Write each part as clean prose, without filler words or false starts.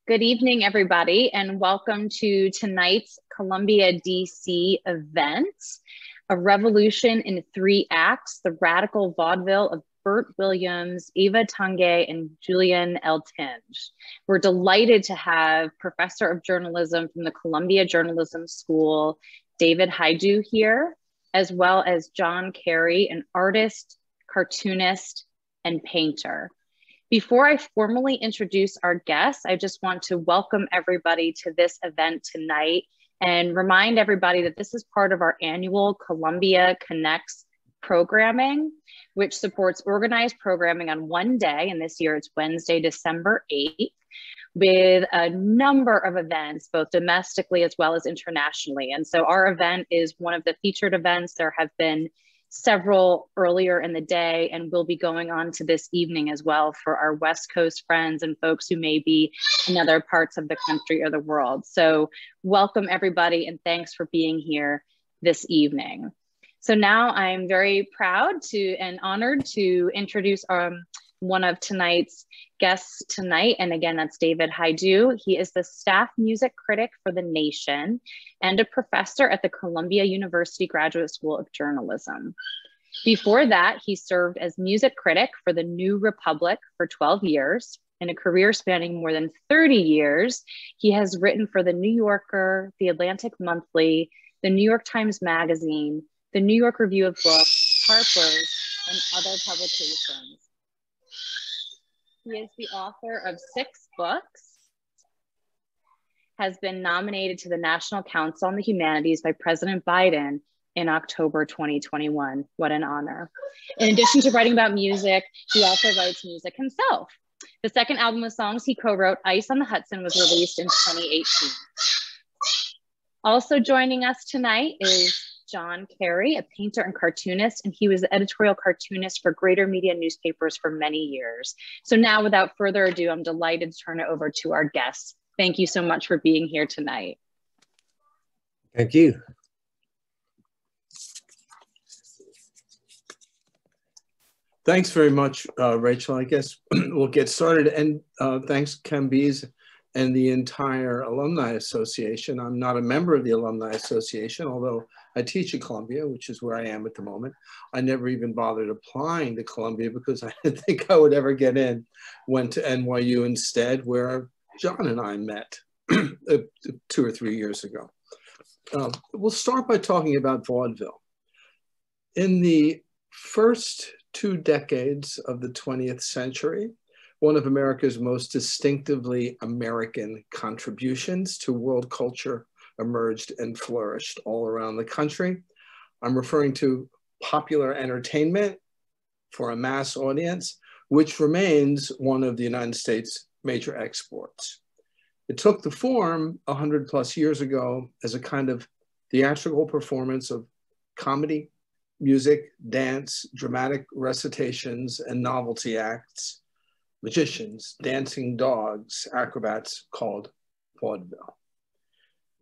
Good evening, everybody, and welcome to tonight's ColumbiaDC event, A Revolution in 3 Acts, the Radical Vaudeville of Bert Williams, Eva Tanguay, and Julian Eltinge. We're delighted to have Professor of Journalism from the Columbia Journalism School, David Hajdu here, as well as John Carey, an artist, cartoonist, and painter. Before I formally introduce our guests, I just want to welcome everybody to this event tonight and remind everybody that this is part of our annual Columbia Connects programming, which supports organized programming on one day, and this year it's Wednesday, December 8th, with a number of events, both domestically as well as internationally. And so our event is one of the featured events. There have been several earlier in the day, and we'll be going on to this evening as well for our West Coast friends and folks who may be in other parts of the country or the world. So welcome everybody, and thanks for being here this evening. So now I'm very proud and honored to introduce one of tonight's guests tonight. And again, that's David Hajdu. He is the staff music critic for The Nation and a professor at the Columbia University Graduate School of Journalism. Before that, he served as music critic for The New Republic for 12 years. In a career spanning more than 30 years, he has written for The New Yorker, The Atlantic Monthly, The New York Times Magazine, The New York Review of Books, Harper's, and other publications. He is the author of 6 books, has been nominated to the National Council on the Humanities by President Biden in October 2021. What an honor. In addition to writing about music, he also writes music himself. The second album of songs he co-wrote, Ice on the Hudson, was released in 2018. Also joining us tonight is John Carey, a painter and cartoonist, and he was the editorial cartoonist for Greater Media newspapers for many years. So now, without further ado, I'm delighted to turn it over to our guests. Thank you so much for being here tonight. Thank you. Thanks very much, Rachel. I guess we'll get started. And thanks, Camby's and the entire Alumni Association. I'm not a member of the Alumni Association, although I teach at Columbia, which is where I am at the moment. I never even bothered applying to Columbia because I didn't think I would ever get in. Went to NYU instead, where John and I met 2 or 3 years ago. We'll start by talking about vaudeville. In the first 2 decades of the 20th century, one of America's most distinctively American contributions to world culture emerged and flourished all around the country. I'm referring to popular entertainment for a mass audience, which remains one of the United States' major exports. It took the form 100+ years ago as a kind of theatrical performance of comedy, music, dance, dramatic recitations, and novelty acts, magicians, dancing dogs, acrobats, called vaudeville.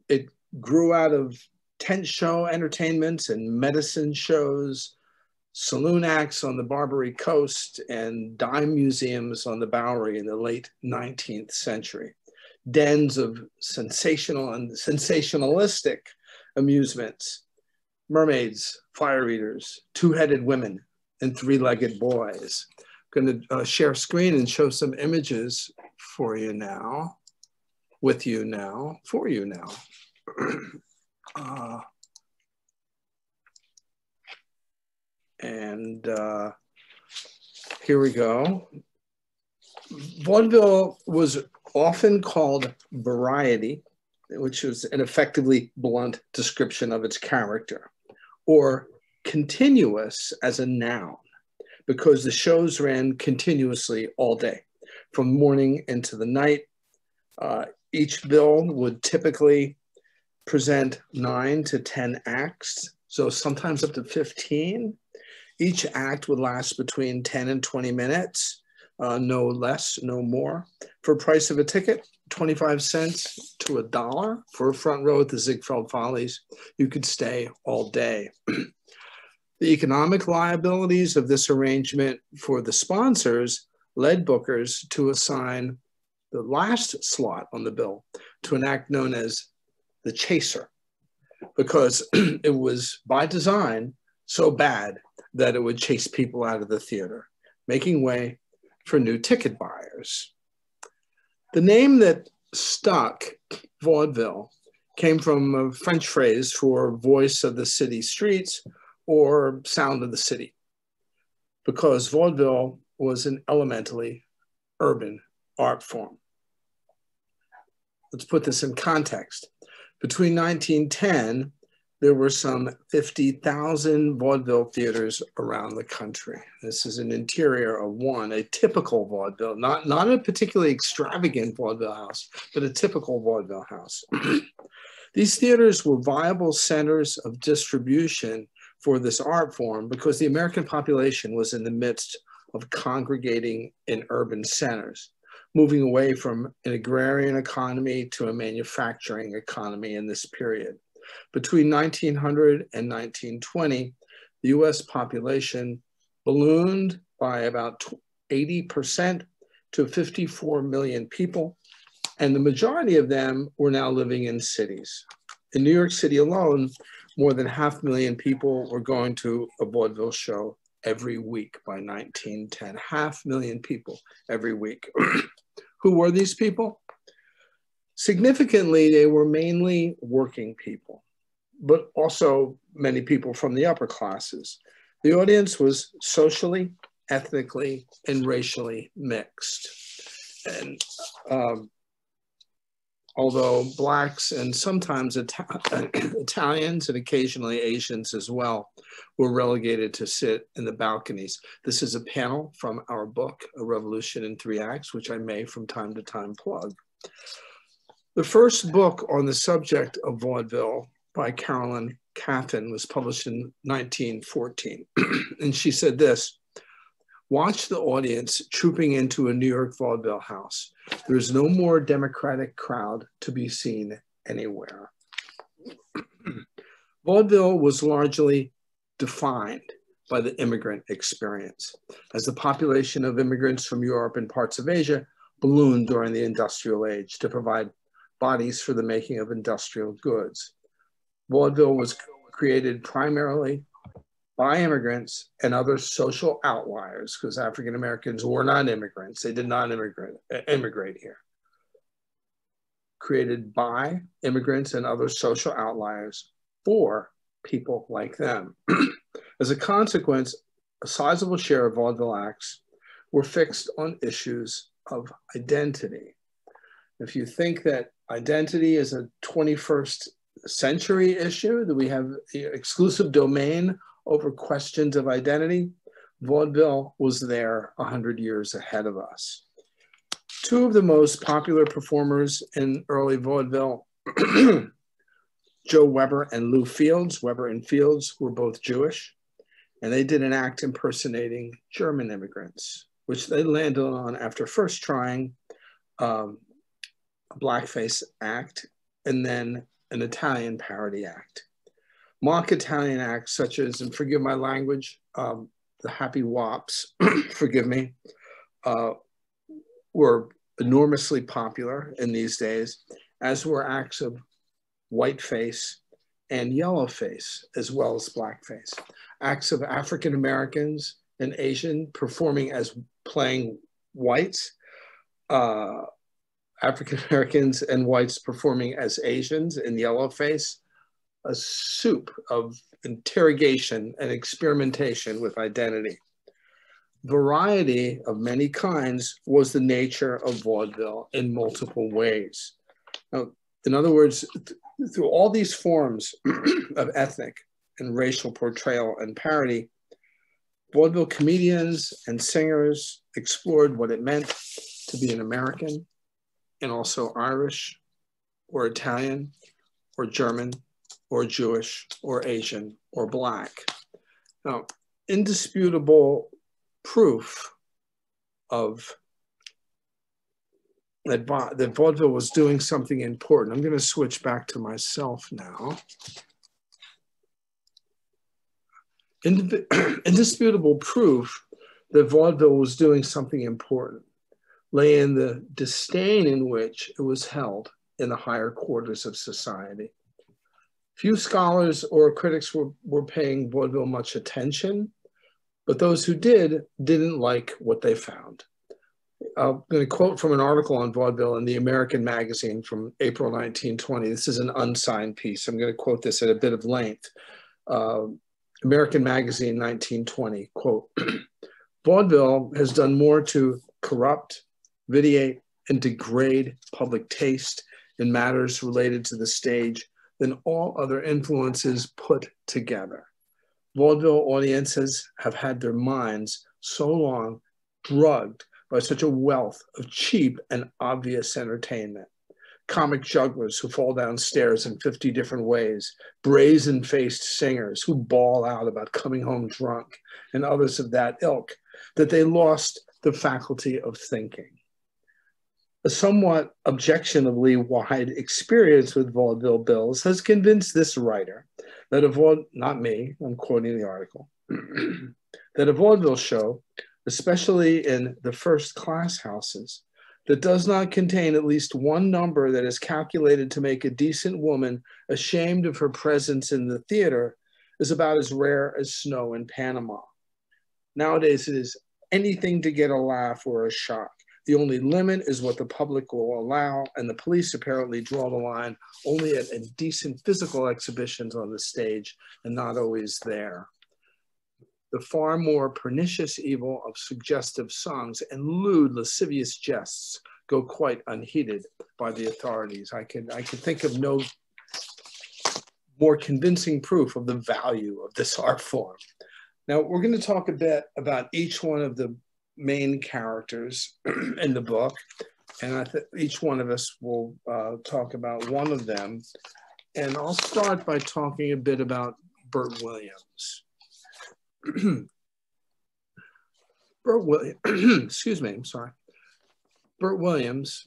It grew out of tent show entertainments and medicine shows, saloon acts on the Barbary Coast, and dime museums on the Bowery in the late 19th century. Dens of sensational and sensationalistic amusements, mermaids, fire eaters, 2-headed women, and 3-legged boys. I'm going to share screen and show some images for you now, with you now, for you now. Here we go. Vaudeville was often called variety, which is an effectively blunt description of its character, or continuous as a noun, because the shows ran continuously all day, from morning into the night. Each bill would typically present 9 to 10 acts, so sometimes up to 15. Each act would last between 10 and 20 minutes, no less, no more. For a price of a ticket, 25 cents to $1 for a front row at the Ziegfeld Follies, you could stay all day. The economic liabilities of this arrangement for the sponsors led bookers to assign the last slot on the bill to an act known as the chaser, because it was by design so bad that it would chase people out of the theater, making way for new ticket buyers. The name that stuck, vaudeville, came from a French phrase for voice of the city streets or sound of the city, because vaudeville was an elementally urban art form. Let's put this in context. Between 1910, there were some 50,000 vaudeville theaters around the country. This is an interior of one, a typical vaudeville, not a particularly extravagant vaudeville house, but a typical vaudeville house. These theaters were viable centers of distribution for this art form because the American population was in the midst of congregating in urban centers, moving away from an agrarian economy to a manufacturing economy in this period. Between 1900 and 1920, the US population ballooned by about 80% to 54 million people, and the majority of them were now living in cities. In New York City alone, more than 500,000 people were going to a vaudeville show every week by 1910. 500,000 people every week. Who were these people? Significantly, they were mainly working people, but also many people from the upper classes. The audience was socially, ethnically, and racially mixed. And although Blacks and sometimes Italians and occasionally Asians as well were relegated to sit in the balconies. This is a panel from our book, A Revolution in Three Acts, which I may from time to time plug. The first book on the subject of vaudeville by Carolyn Caffin was published in 1914. And she said this: watch the audience trooping into a New York vaudeville house. There's no more democratic crowd to be seen anywhere. Vaudeville was largely defined by the immigrant experience, as the population of immigrants from Europe and parts of Asia ballooned during the industrial age to provide bodies for the making of industrial goods. Vaudeville was created primarily by immigrants and other social outliers, because African Americans were not immigrants. They did not immigrate here. Created by immigrants and other social outliers for people like them. As a consequence, a sizable share of vaudeville acts were fixed on issues of identity. If you think that identity is a 21st century issue, that we have exclusive domain over questions of identity, vaudeville was there 100 years ahead of us. Two of the most popular performers in early vaudeville, Joe Weber and Lou Fields. Weber and Fields were both Jewish, and they did an act impersonating German immigrants, which they landed on after first trying a blackface act and then an Italian parody act. Mock Italian acts such as, and forgive my language, the Happy Wops, forgive me, were enormously popular in these days, as were acts of whiteface and yellowface, as well as blackface. Acts of African Americans and Asian performing as playing whites, African Americans and whites performing as Asians in yellowface, a soup of interrogation and experimentation with identity. Variety of many kinds was the nature of vaudeville in multiple ways. Now, in other words, through all these forms of ethnic and racial portrayal and parody, vaudeville comedians and singers explored what it meant to be an American and also Irish or Italian or German or Jewish or Asian or Black. Now, indisputable proof of that vaudeville was doing something important. I'm going to switch back to myself now. Indisputable proof that vaudeville was doing something important lay in the disdain in which it was held in the higher quarters of society. Few scholars or critics were paying vaudeville much attention, but those who didn't like what they found. I'm going to quote from an article on vaudeville in the American Magazine from April 1920. This is an unsigned piece. I'm going to quote this at a bit of length. American Magazine, 1920, quote, "Vaudeville has done more to corrupt, vitiate, and degrade public taste in matters related to the stage than all other influences put together. Vaudeville audiences have had their minds so long drugged by such a wealth of cheap and obvious entertainment. Comic jugglers who fall down stairs in 50 different ways, brazen-faced singers who bawl out about coming home drunk, and others of that ilk, that they lost the faculty of thinking. A somewhat objectionably wide experience with vaudeville bills has convinced this writer that not me, I'm quoting the article, that a vaudeville show, especially in the first class houses, that does not contain at least one number that is calculated to make a decent woman ashamed of her presence in the theater, is about as rare as snow in Panama. Nowadays, it is anything to get a laugh or a shock. The only limit is what the public will allow, and the police apparently draw the line only at indecent physical exhibitions on the stage and not always there. The far more pernicious evil of suggestive songs and lewd, lascivious jests go quite unheeded by the authorities. I can think of no more convincing proof of the value of this art form." Now, we're going to talk a bit about each one of the main characters in the book, and I think each one of us will talk about one of them. And I'll start by talking a bit about Burt Williams. Burt Williams, excuse me, I'm sorry. Burt Williams,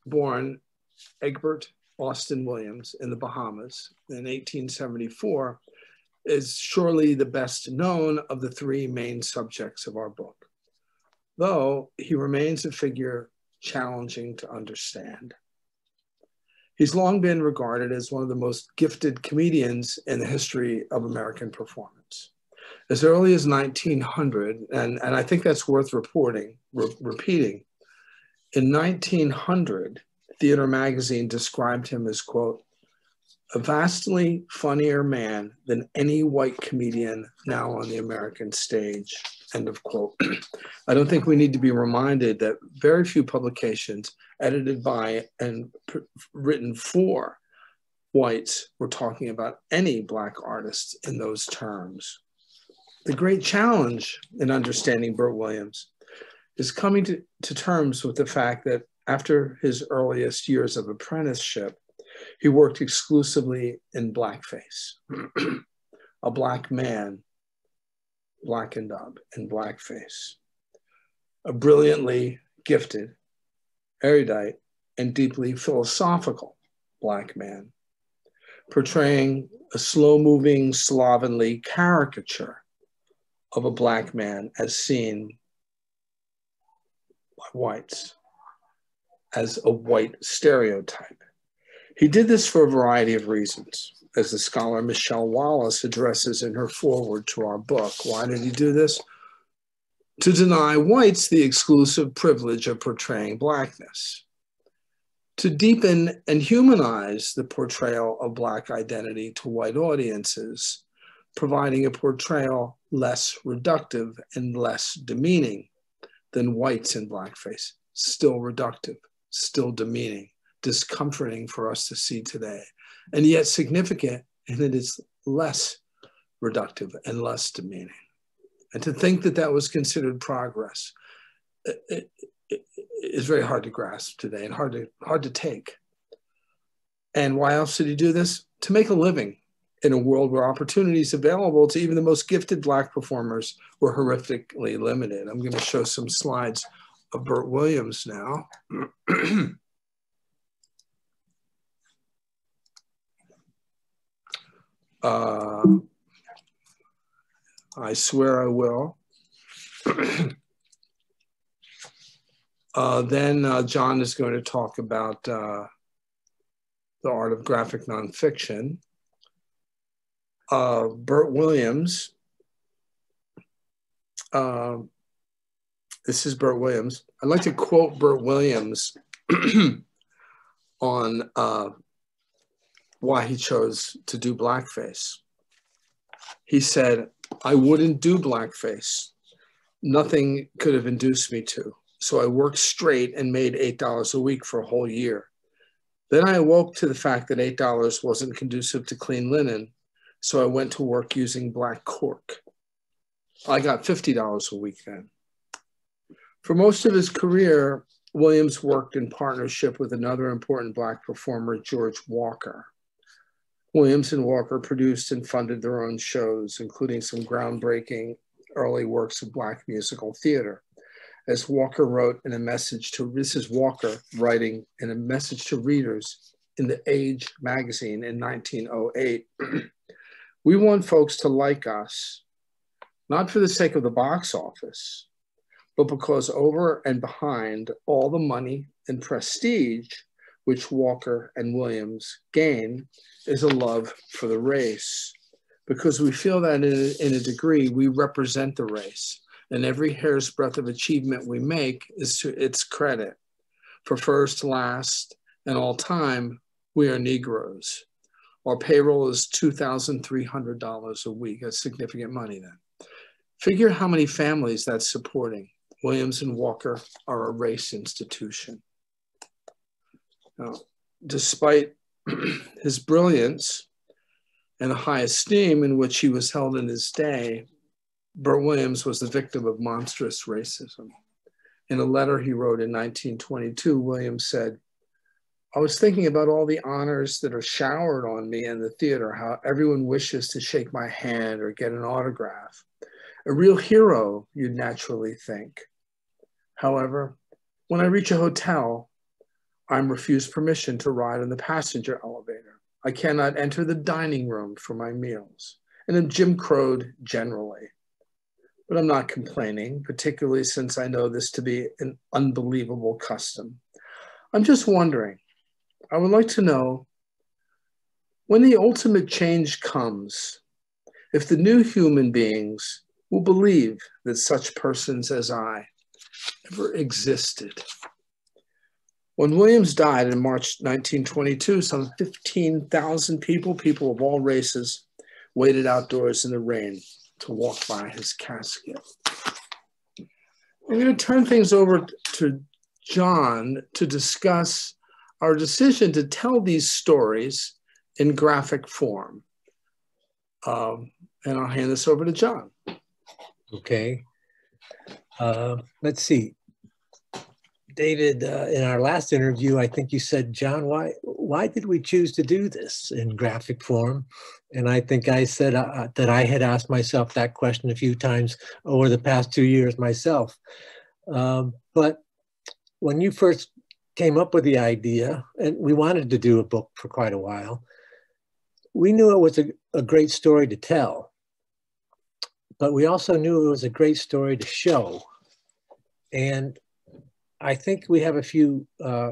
born Egbert Austin Williams in the Bahamas in 1874, is surely the best known of the three main subjects of our book, though he remains a figure challenging to understand. He's long been regarded as one of the most gifted comedians in the history of American performance. As early as 1900, and I think that's worth repeating, in 1900, Theater Magazine described him as, quote, "a vastly funnier man than any white comedian now on the American stage," end of quote. I don't think we need to be reminded that very few publications edited by and written for whites were talking about any Black artists in those terms. The great challenge in understanding Burt Williams is coming to terms with the fact that after his earliest years of apprenticeship, he worked exclusively in blackface. A Black man blackened up in blackface. A brilliantly gifted, erudite, and deeply philosophical Black man, portraying a slow-moving, slovenly caricature of a Black man as seen by whites, as a white stereotype. He did this for a variety of reasons, as the scholar Michelle Wallace addresses in her foreword to our book. Why did he do this? To deny whites the exclusive privilege of portraying Blackness, to deepen and humanize the portrayal of Black identity to white audiences, providing a portrayal less reductive and less demeaning than whites in blackface. Still reductive, still demeaning, discomforting for us to see today, and yet significant in that it's less reductive and less demeaning. And to think that that was considered progress is very hard to grasp today and hard to take. And why else did he do this? To make a living in a world where opportunities available to even the most gifted Black performers were horrifically limited. I'm going to show some slides of Burt Williams now. I swear I will. Then John is going to talk about the art of graphic nonfiction. Burt Williams, this is Burt Williams. I'd like to quote Burt Williams on why he chose to do blackface. He said, "I wouldn't do blackface. Nothing could have induced me to. So I worked straight and made $8 a week for a whole year. Then I awoke to the fact that $8 wasn't conducive to clean linen. So I went to work using black cork. I got $50 a week then." For most of his career, Williams worked in partnership with another important Black performer, George Walker. Williams and Walker produced and funded their own shows, including some groundbreaking early works of Black musical theater. As Walker wrote in a message to, this is Walker writing in a message to readers in the Age magazine in 1908, "We want folks to like us, not for the sake of the box office, but because over and behind all the money and prestige which Walker and Williams gain is a love for the race, because we feel that in a degree we represent the race, and every hair's breadth of achievement we make is to its credit. For first, last, and all time, we are Negroes. Our payroll is $2,300 a week. That's significant money then. Figure how many families that's supporting. Williams and Walker are a race institution." Now, despite his brilliance and the high esteem in which he was held in his day, Burt Williams was the victim of monstrous racism. In a letter he wrote in 1922, Williams said, "I was thinking about all the honors that are showered on me in the theater, how everyone wishes to shake my hand or get an autograph. A real hero, you'd naturally think. However, when I reach a hotel, I'm refused permission to ride on the passenger elevator. I cannot enter the dining room for my meals, and am Jim Crowed generally. But I'm not complaining, particularly since I know this to be an unbelievable custom. I'm just wondering, I would like to know, when the ultimate change comes, if the new human beings will believe that such persons as I ever existed." When Williams died in March 1922, some 15,000 people of all races, waited outdoors in the rain to walk by his casket. I'm going to turn things over to John to discuss our decision to tell these stories in graphic form. And I'll hand this over to John. Okay. Let's see. David, in our last interview, I think you said, "John, why did we choose to do this in graphic form?" And I think I said that I had asked myself that question a few times over the past 2 years myself. But when you first came up with the idea, and we wanted to do a book for quite a while, we knew it was a great story to tell, but we also knew it was a great story to show. And I think we have a few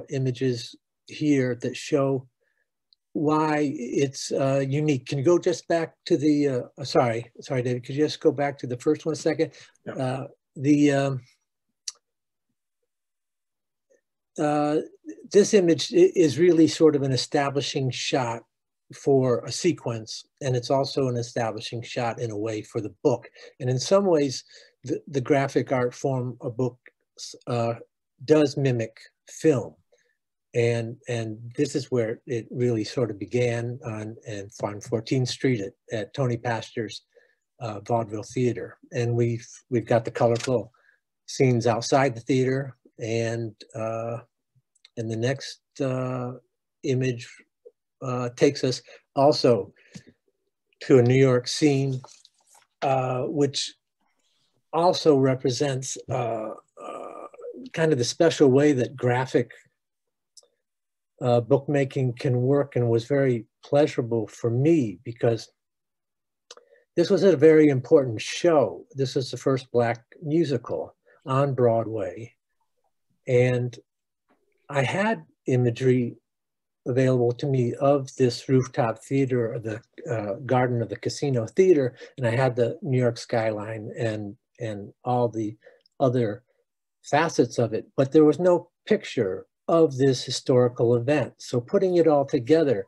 images here that show why it's unique. Can you go just back to the, sorry, David, could you just go back to the first one a second? Yeah. This image is really sort of an establishing shot for a sequence, and it's also an establishing shot in a way for the book. And in some ways, the graphic art form of books does mimic film. And this is where it really sort of began on 14th Street at Tony Pastor's Vaudeville Theater. And we've got the colorful scenes outside the theater, and the next image takes us also to a New York scene, which also represents kind of the special way that graphic bookmaking can work, and was very pleasurable for me because this was a very important show. This is the first Black musical on Broadway. And I had imagery available to me of this rooftop theater, or the garden of the casino theater, and I had the New York skyline and all the other facets of it, but there was no picture of this historical event. So putting it all together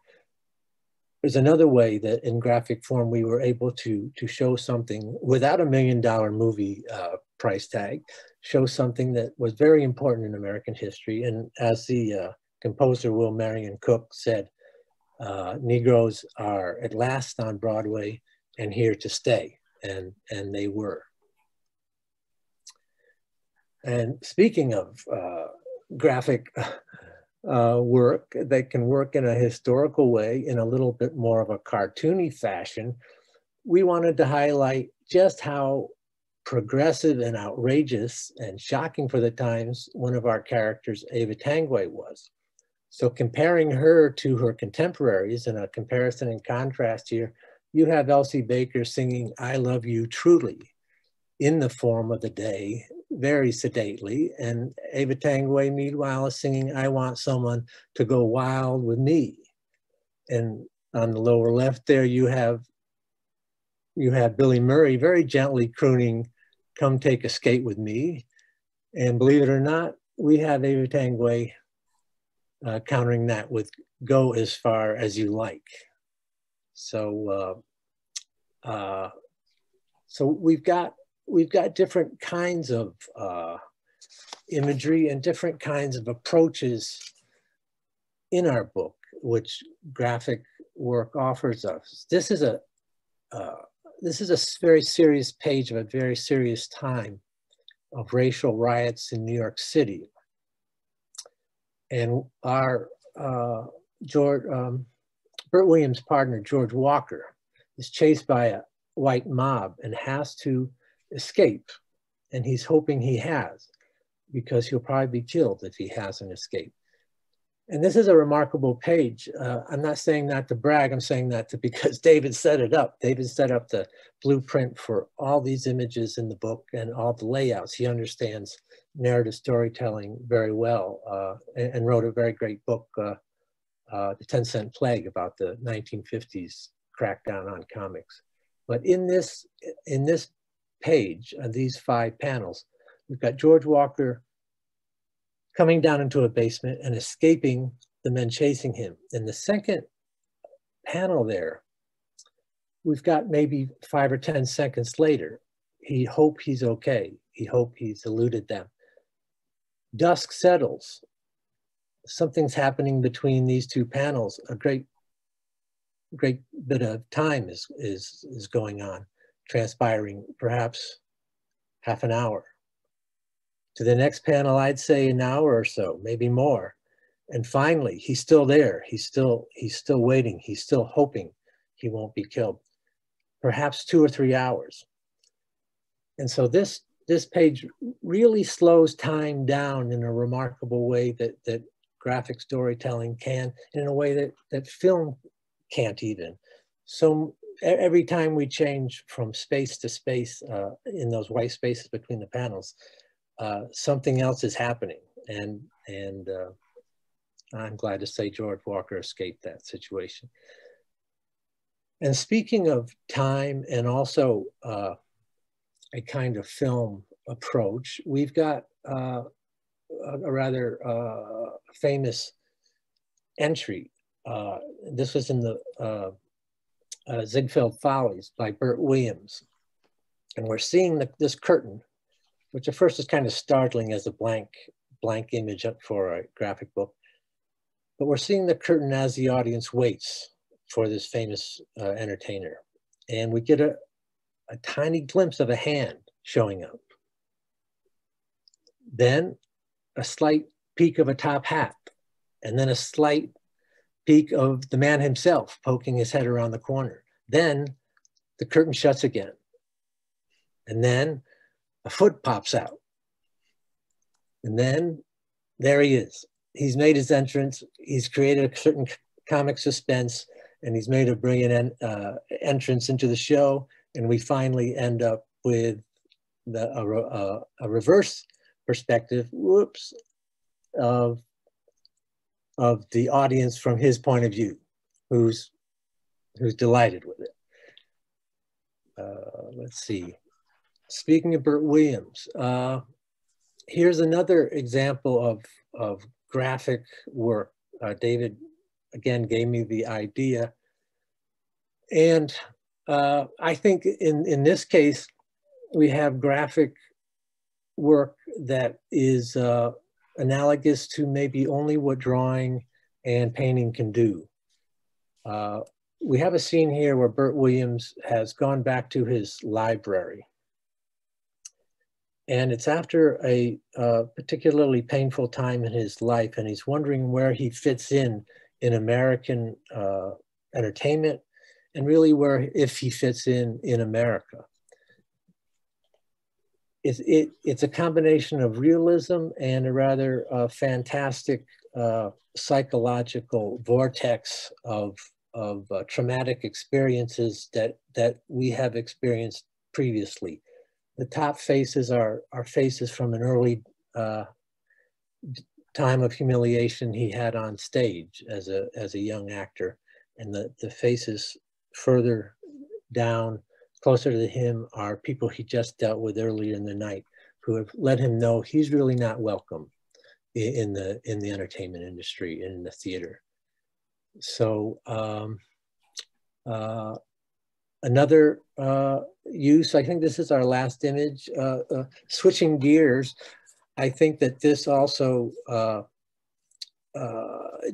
is another way that in graphic form we were able to show something without $1 million movie price tag, show something that was very important in American history. And as the composer Will Marion Cook said, Negroes are at last on Broadway and here to stay, and they were. And speaking of graphic work that can work in a historical way, in a little bit more of a cartoony fashion, we wanted to highlight just how progressive and outrageous and shocking for the times one of our characters, Eva Tanguay, was. So comparing her to her contemporaries, in a comparison and contrast here, you have Elsie Baker singing "I Love You Truly" in the form of the day, very sedately, and Eva Tanguay, meanwhile, is singing "I Want Someone to Go Wild with Me." And on the lower left there, you have Billy Murray very gently crooning "Come Take a Skate with Me." And believe it or not, we have Eva Tanguay countering that with "Go as far as you like." So, so we've got different kinds of imagery and different kinds of approaches in our book, which graphic work offers us. This is a very serious page of a very serious time of racial riots in New York City. And our Burt Williams' partner, George Walker, is chased by a white mob and has to escape. And he's hoping he has, because he'll probably be killed if he hasn't escaped. And this is a remarkable page. I'm not saying that to brag, I'm saying that because David set it up. David set up the blueprint for all these images in the book and all the layouts. He understands narrative storytelling very well, and wrote a very great book, The 10-Cent Plague, about the 1950s crackdown on comics. But in this page, these 5 panels, we've got George Walker coming down into a basement and escaping the men chasing him. In the second panel there, we've got maybe 5 or 10 seconds later, he hopes he's okay. He hopes he's eluded them. Dusk settles. Something's happening between these 2 panels. A great bit of time is going on, transpiring, perhaps half an hour. To the next panel, I'd say an hour or so, maybe more. And finally, he's still there. He's still waiting. He's still hoping he won't be killed. Perhaps 2 or 3 hours. And so this page really slows time down in a remarkable way that graphic storytelling can, in a way that film can't even. So every time we change from space to space in those white spaces between the panels, something else is happening, and I'm glad to say George Walker escaped that situation. And speaking of time and also a kind of film approach, we've got a rather famous entry. This was in the Ziegfeld Follies by Bert Williams, and we're seeing this curtain, which at first is kind of startling as a blank image up for a graphic book. But we're seeing the curtain as the audience waits for this famous entertainer. And we get a tiny glimpse of a hand showing up. Then a slight peek of a top hat, and then a slight peek of the man himself poking his head around the corner. Then the curtain shuts again. And then a foot pops out. And then there he is. He's made his entrance. He's created a certain comic suspense, and he's made a brilliant entrance into the show. And we finally end up with a reverse perspective. Whoops. of the audience from his point of view, who's delighted with it. Let's see. Speaking of Burt Williams, here's another example of graphic work. David, again, gave me the idea. And I think in this case, we have graphic work that is analogous to maybe only what drawing and painting can do. We have a scene here where Burt Williams has gone back to his library. And it's after a particularly painful time in his life, and he's wondering where he fits in American entertainment, and really if he fits in America. It's a combination of realism and a rather fantastic psychological vortex of traumatic experiences that we have experienced previously. The top faces are faces from an early time of humiliation he had on stage as a young actor, and the faces further down, closer to him, are people he just dealt with earlier in the night, who have let him know he's really not welcome in the entertainment industry and in the theater. So another use, I think this is our last image, switching gears. I think that this also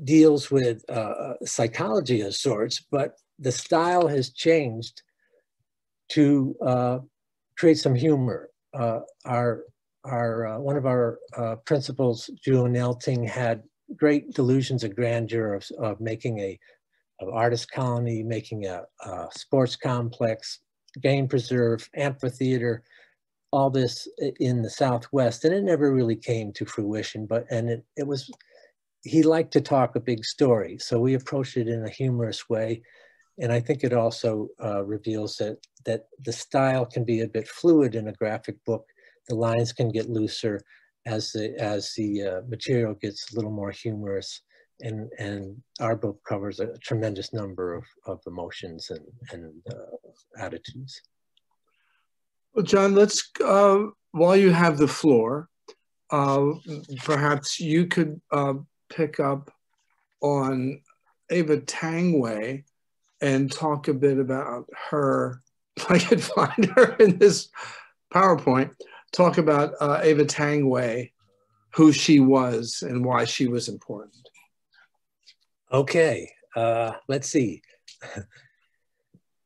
deals with psychology of sorts, but the style has changed to create some humor. One of our principals, Julian Eltinge, had great delusions of grandeur of making an artist colony, making a sports complex, game preserve, amphitheater, all this in the Southwest, and it never really came to fruition. He liked to talk a big story, so we approached it in a humorous way, and I think it also reveals that the style can be a bit fluid in a graphic book. The lines can get looser as the material gets a little more humorous. And our book covers a tremendous number of emotions and attitudes. Well, John, let's, while you have the floor, perhaps you could pick up on Eva Tanguay and talk a bit about her. If I could find her in this PowerPoint, talk about Eva Tanguay, who she was and why she was important. Okay, let's see.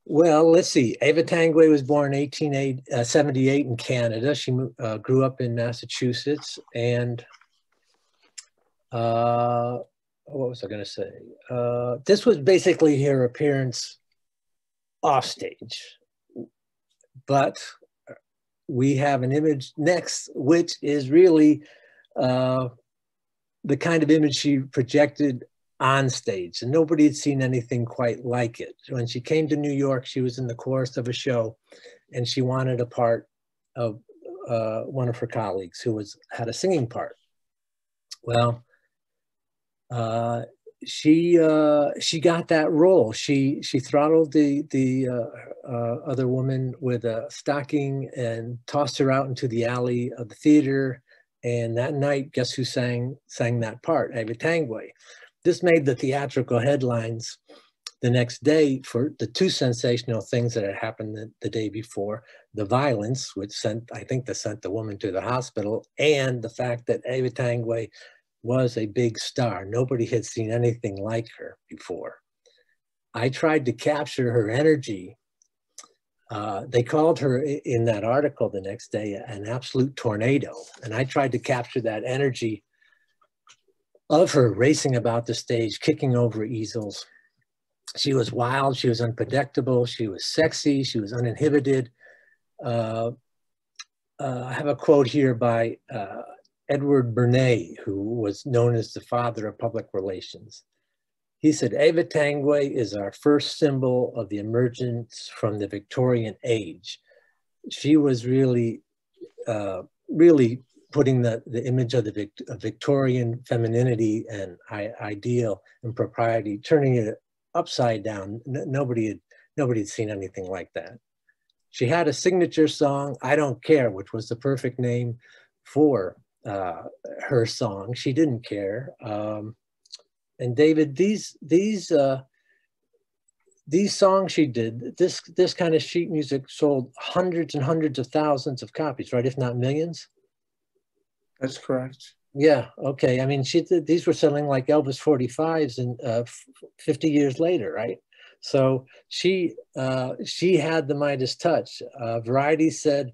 Well, let's see. Eva Tanguay was born in 1878 in Canada. She grew up in Massachusetts, and what was I going to say? This was basically her appearance off stage, but we have an image next, which is really the kind of image she projected on stage, and nobody had seen anything quite like it. When she came to New York, she was in the chorus of a show, and she wanted a part of one of her colleagues who had a singing part. Well, she got that role. She throttled the other woman with a stocking and tossed her out into the alley of the theater. And that night, guess who sang that part? Eva Tanguay. This made the theatrical headlines the next day for the two sensational things that had happened the day before: the violence, which sent the woman to the hospital, and the fact that Eva Tanguay was a big star. Nobody had seen anything like her before. I tried to capture her energy. They called her in that article the next day an absolute tornado, and I tried to capture that energy of her racing about the stage, kicking over easels. She was wild, she was unpredictable, she was sexy, she was uninhibited. I have a quote here by Edward Bernay, who was known as the father of public relations. He said, "Eva Tanguay is our first symbol of the emergence from the Victorian age." She was really putting the image of the Victorian femininity and ideal and propriety, turning it upside down. Nobody had seen anything like that. She had a signature song, I Don't Care, which was the perfect name for her song. She didn't care. And David, these songs she did, this kind of sheet music sold hundreds and hundreds of thousands of copies, right? If not millions. That's correct. Yeah. Okay. I mean, these were selling like Elvis 45s and 50 years later, right? So she had the Midas touch. Variety said,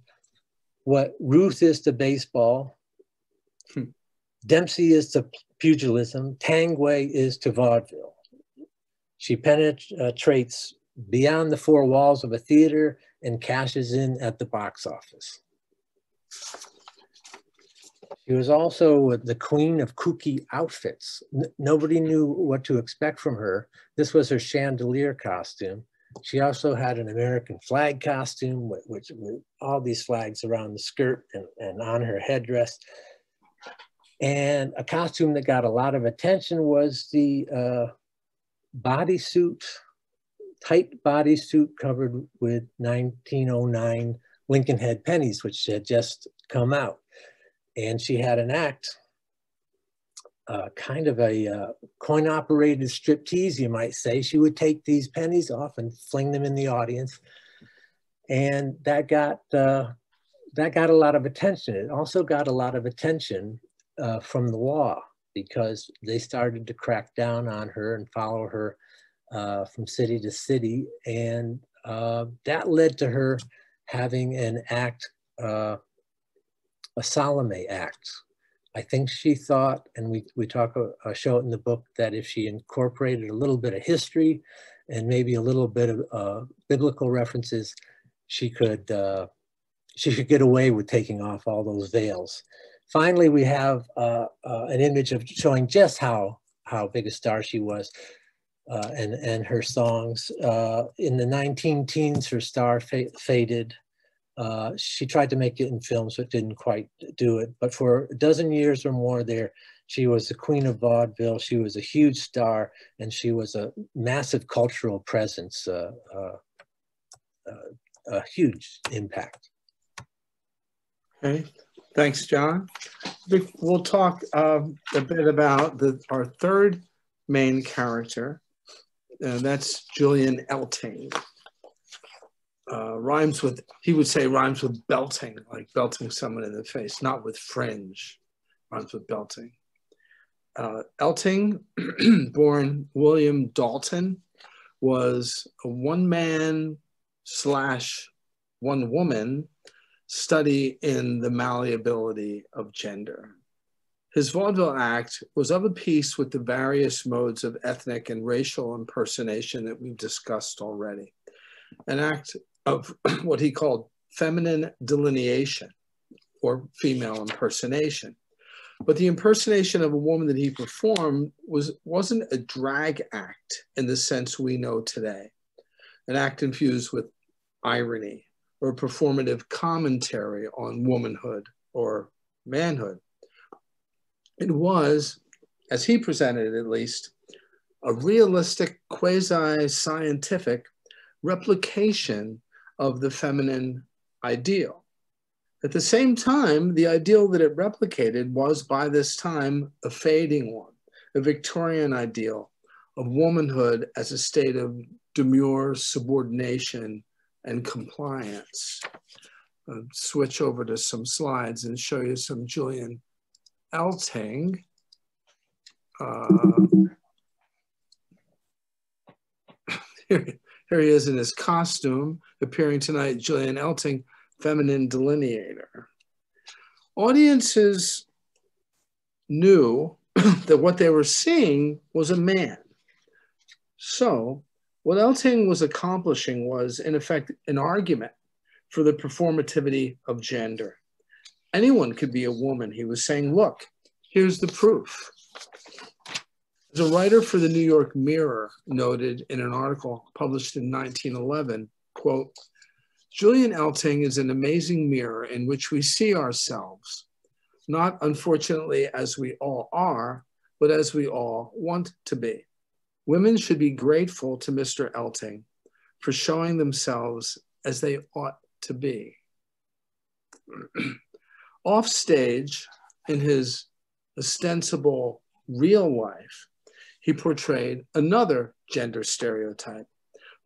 what Ruth is to baseball, Dempsey is to pugilism, Tanguay is to vaudeville. She penetrates beyond the four walls of a theater and cashes in at the box office. She was also the queen of kooky outfits. Nobody knew what to expect from her. This was her chandelier costume. She also had an American flag costume with all these flags around the skirt and on her headdress. And a costume that got a lot of attention was the bodysuit, tight bodysuit covered with 1909 Lincoln Head pennies, which had just come out. And she had an act, kind of a coin-operated striptease, you might say. She would take these pennies off and fling them in the audience. And that got a lot of attention. It also got a lot of attention from the law, because they started to crack down on her and follow her from city to city. And that led to her having an act, a Salome act. I think she thought, and we show it in the book, that if she incorporated a little bit of history and maybe a little bit of biblical references, she could get away with taking off all those veils. Finally, we have an image of showing just how big a star she was, and her songs. In the 19-teens, her star faded. She tried to make it in films, but didn't quite do it. But for a dozen years or more there, she was the queen of vaudeville. She was a huge star, and she was a massive cultural presence, a huge impact. Okay, thanks, John. We'll talk a bit about our third main character, and that's Julian Eltinge. Rhymes with, he would say, rhymes with belting, like belting someone in the face, not with fringe, rhymes with belting. Eltinge, born William Dalton, was a one-man / one-woman study in the malleability of gender. His vaudeville act was of a piece with the various modes of ethnic and racial impersonation that we've discussed already. An act of what he called feminine delineation or female impersonation. But the impersonation of a woman that he performed wasn't a drag act in the sense we know today, an act infused with irony or performative commentary on womanhood or manhood. It was, as he presented it at least, a realistic, quasi-scientific replication of the feminine ideal. At the same time, the ideal that it replicated was by this time a fading one, a Victorian ideal of womanhood as a state of demure subordination and compliance. I'll switch over to some slides and show you some Julian Eltinge. Here he is in his costume, appearing tonight, Julian Eltinge, feminine delineator. Audiences knew that what they were seeing was a man. So what Eltinge was accomplishing was, in effect, an argument for the performativity of gender. Anyone could be a woman. He was saying, look, here's the proof. As a writer for the New York Mirror noted in an article published in 1911, quote, Julian Eltinge is an amazing mirror in which we see ourselves. not unfortunately as we all are, but as we all want to be. Women should be grateful to Mr. Eltinge for showing themselves as they ought to be. Off stage, in his ostensible real life, he portrayed another gender stereotype,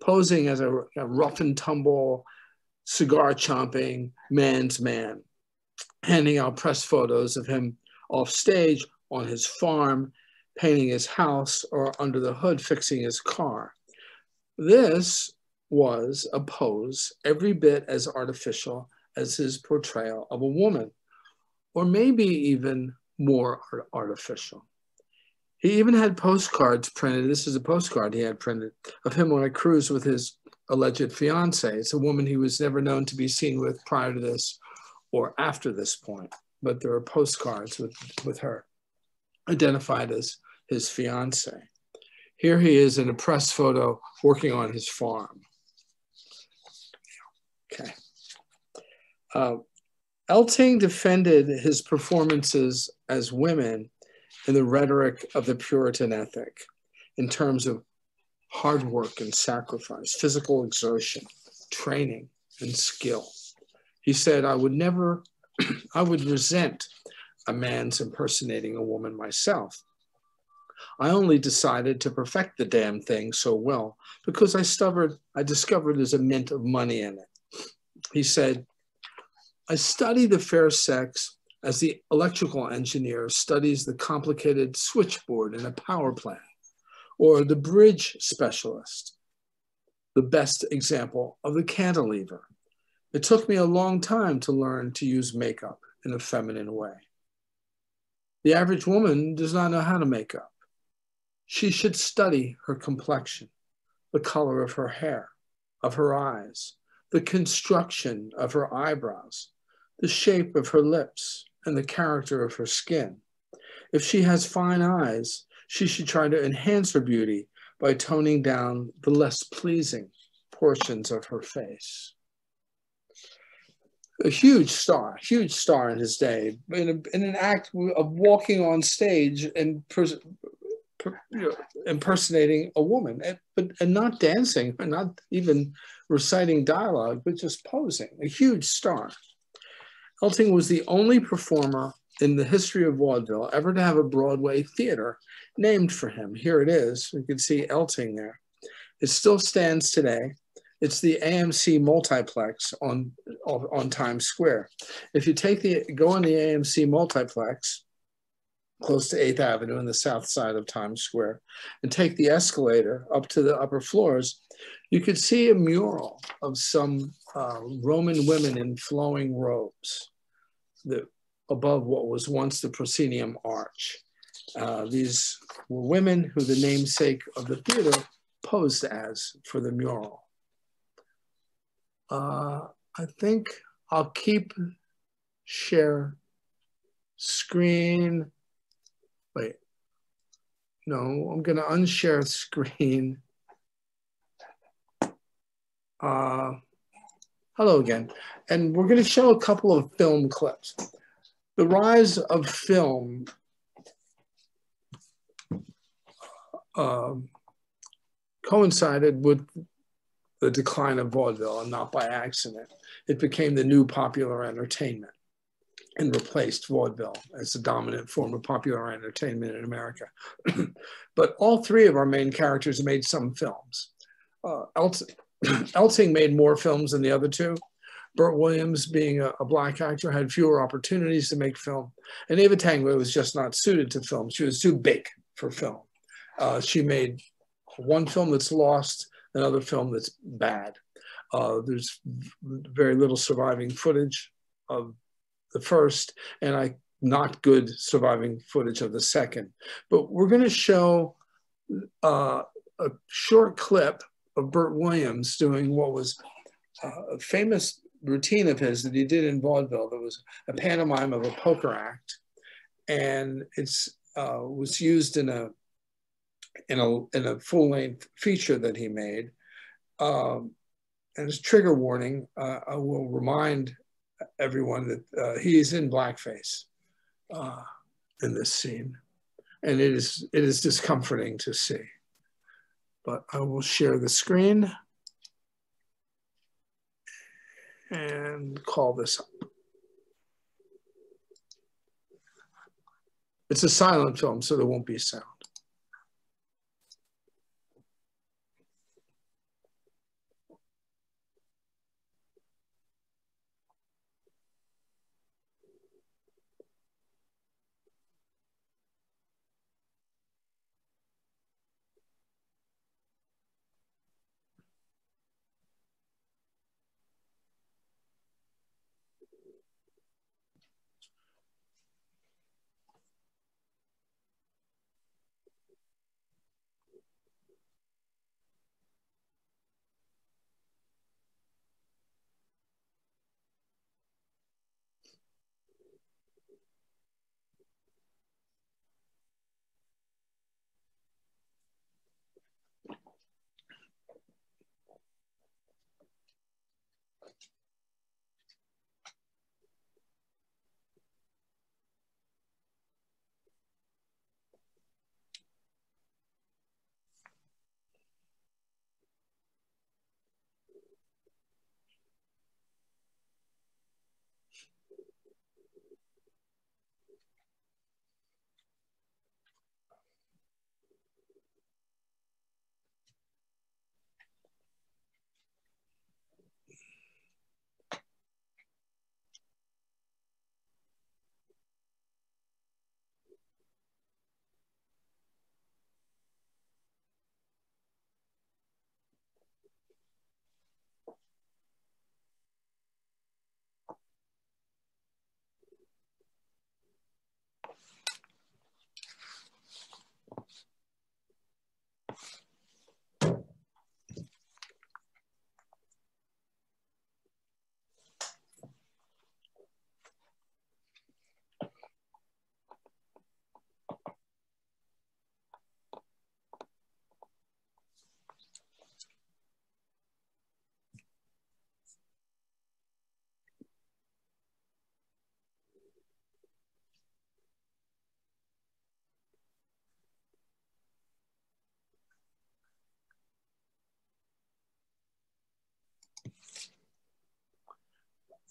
posing as a rough and tumble, cigar-chomping man's man, handing out press photos of him off stage on his farm, painting his house, or under the hood fixing his car. This was a pose every bit as artificial as his portrayal of a woman, or maybe even more artificial. He even had postcards printed. This is a postcard he had printed of him on a cruise with his alleged fiancée. It's a woman he was never known to be seen with prior to this or after this point, but there are postcards with her identified as his fiancée. Here he is in a press photo working on his farm. Okay. Eltinge defended his performances as women in the rhetoric of the Puritan ethic in terms of hard work and sacrifice, physical exertion, training, and skill. He said, I would resent a man's impersonating a woman myself. I only decided to perfect the damn thing so well because I discovered there's a mint of money in it. He said, I study the fair sex as the electrical engineer studies the complicated switchboard in a power plant, or the bridge specialist, the best example of the cantilever. It took me a long time to learn to use makeup in a feminine way. The average woman does not know how to make up. She should study her complexion, the color of her hair, of her eyes, the construction of her eyebrows, the shape of her lips, and the character of her skin. If she has fine eyes, she should try to enhance her beauty by toning down the less pleasing portions of her face. A huge star in his day, in an act of walking on stage and impersonating a woman, and not dancing, and not even reciting dialogue, but just posing, a huge star. Eltinge was the only performer in the history of vaudeville ever to have a Broadway theater named for him. Here it is. You can see Eltinge there. It still stands today. It's the AMC multiplex on Times Square. If you go on the AMC multiplex, close to 8th Avenue in the south side of Times Square, and take the escalator up to the upper floors, you could see a mural of some Roman women in flowing robes above what was once the proscenium arch. These were women who the namesake of the theater posed as for the mural. I think I'll keep share screen. Wait, no, I'm going to unshare screen. Hello again. And we're going to show a couple of film clips. The rise of film coincided with the decline of vaudeville, and not by accident. It became the new popular entertainment and replaced vaudeville as the dominant form of popular entertainment in America. But all three of our main characters made some films. Eltinge made more films than the other two. Bert Williams, being a Black actor, had fewer opportunities to make film. And Eva Tanguay was just not suited to film. She was too big for film. She made one film that's lost, another film that's bad. There's very little surviving footage of the first, and not good surviving footage of the second. But we're going to show a short clip of Burt Williams doing what was a famous routine of his that he did in vaudeville. That was a pantomime of a poker act, and it's was used in a full-length feature that he made. And as a trigger warning, I will remind everyone that he is in blackface. in this scene. And it is discomforting to see. But I will share the screen and call this up. It's a silent film, so there won't be sound.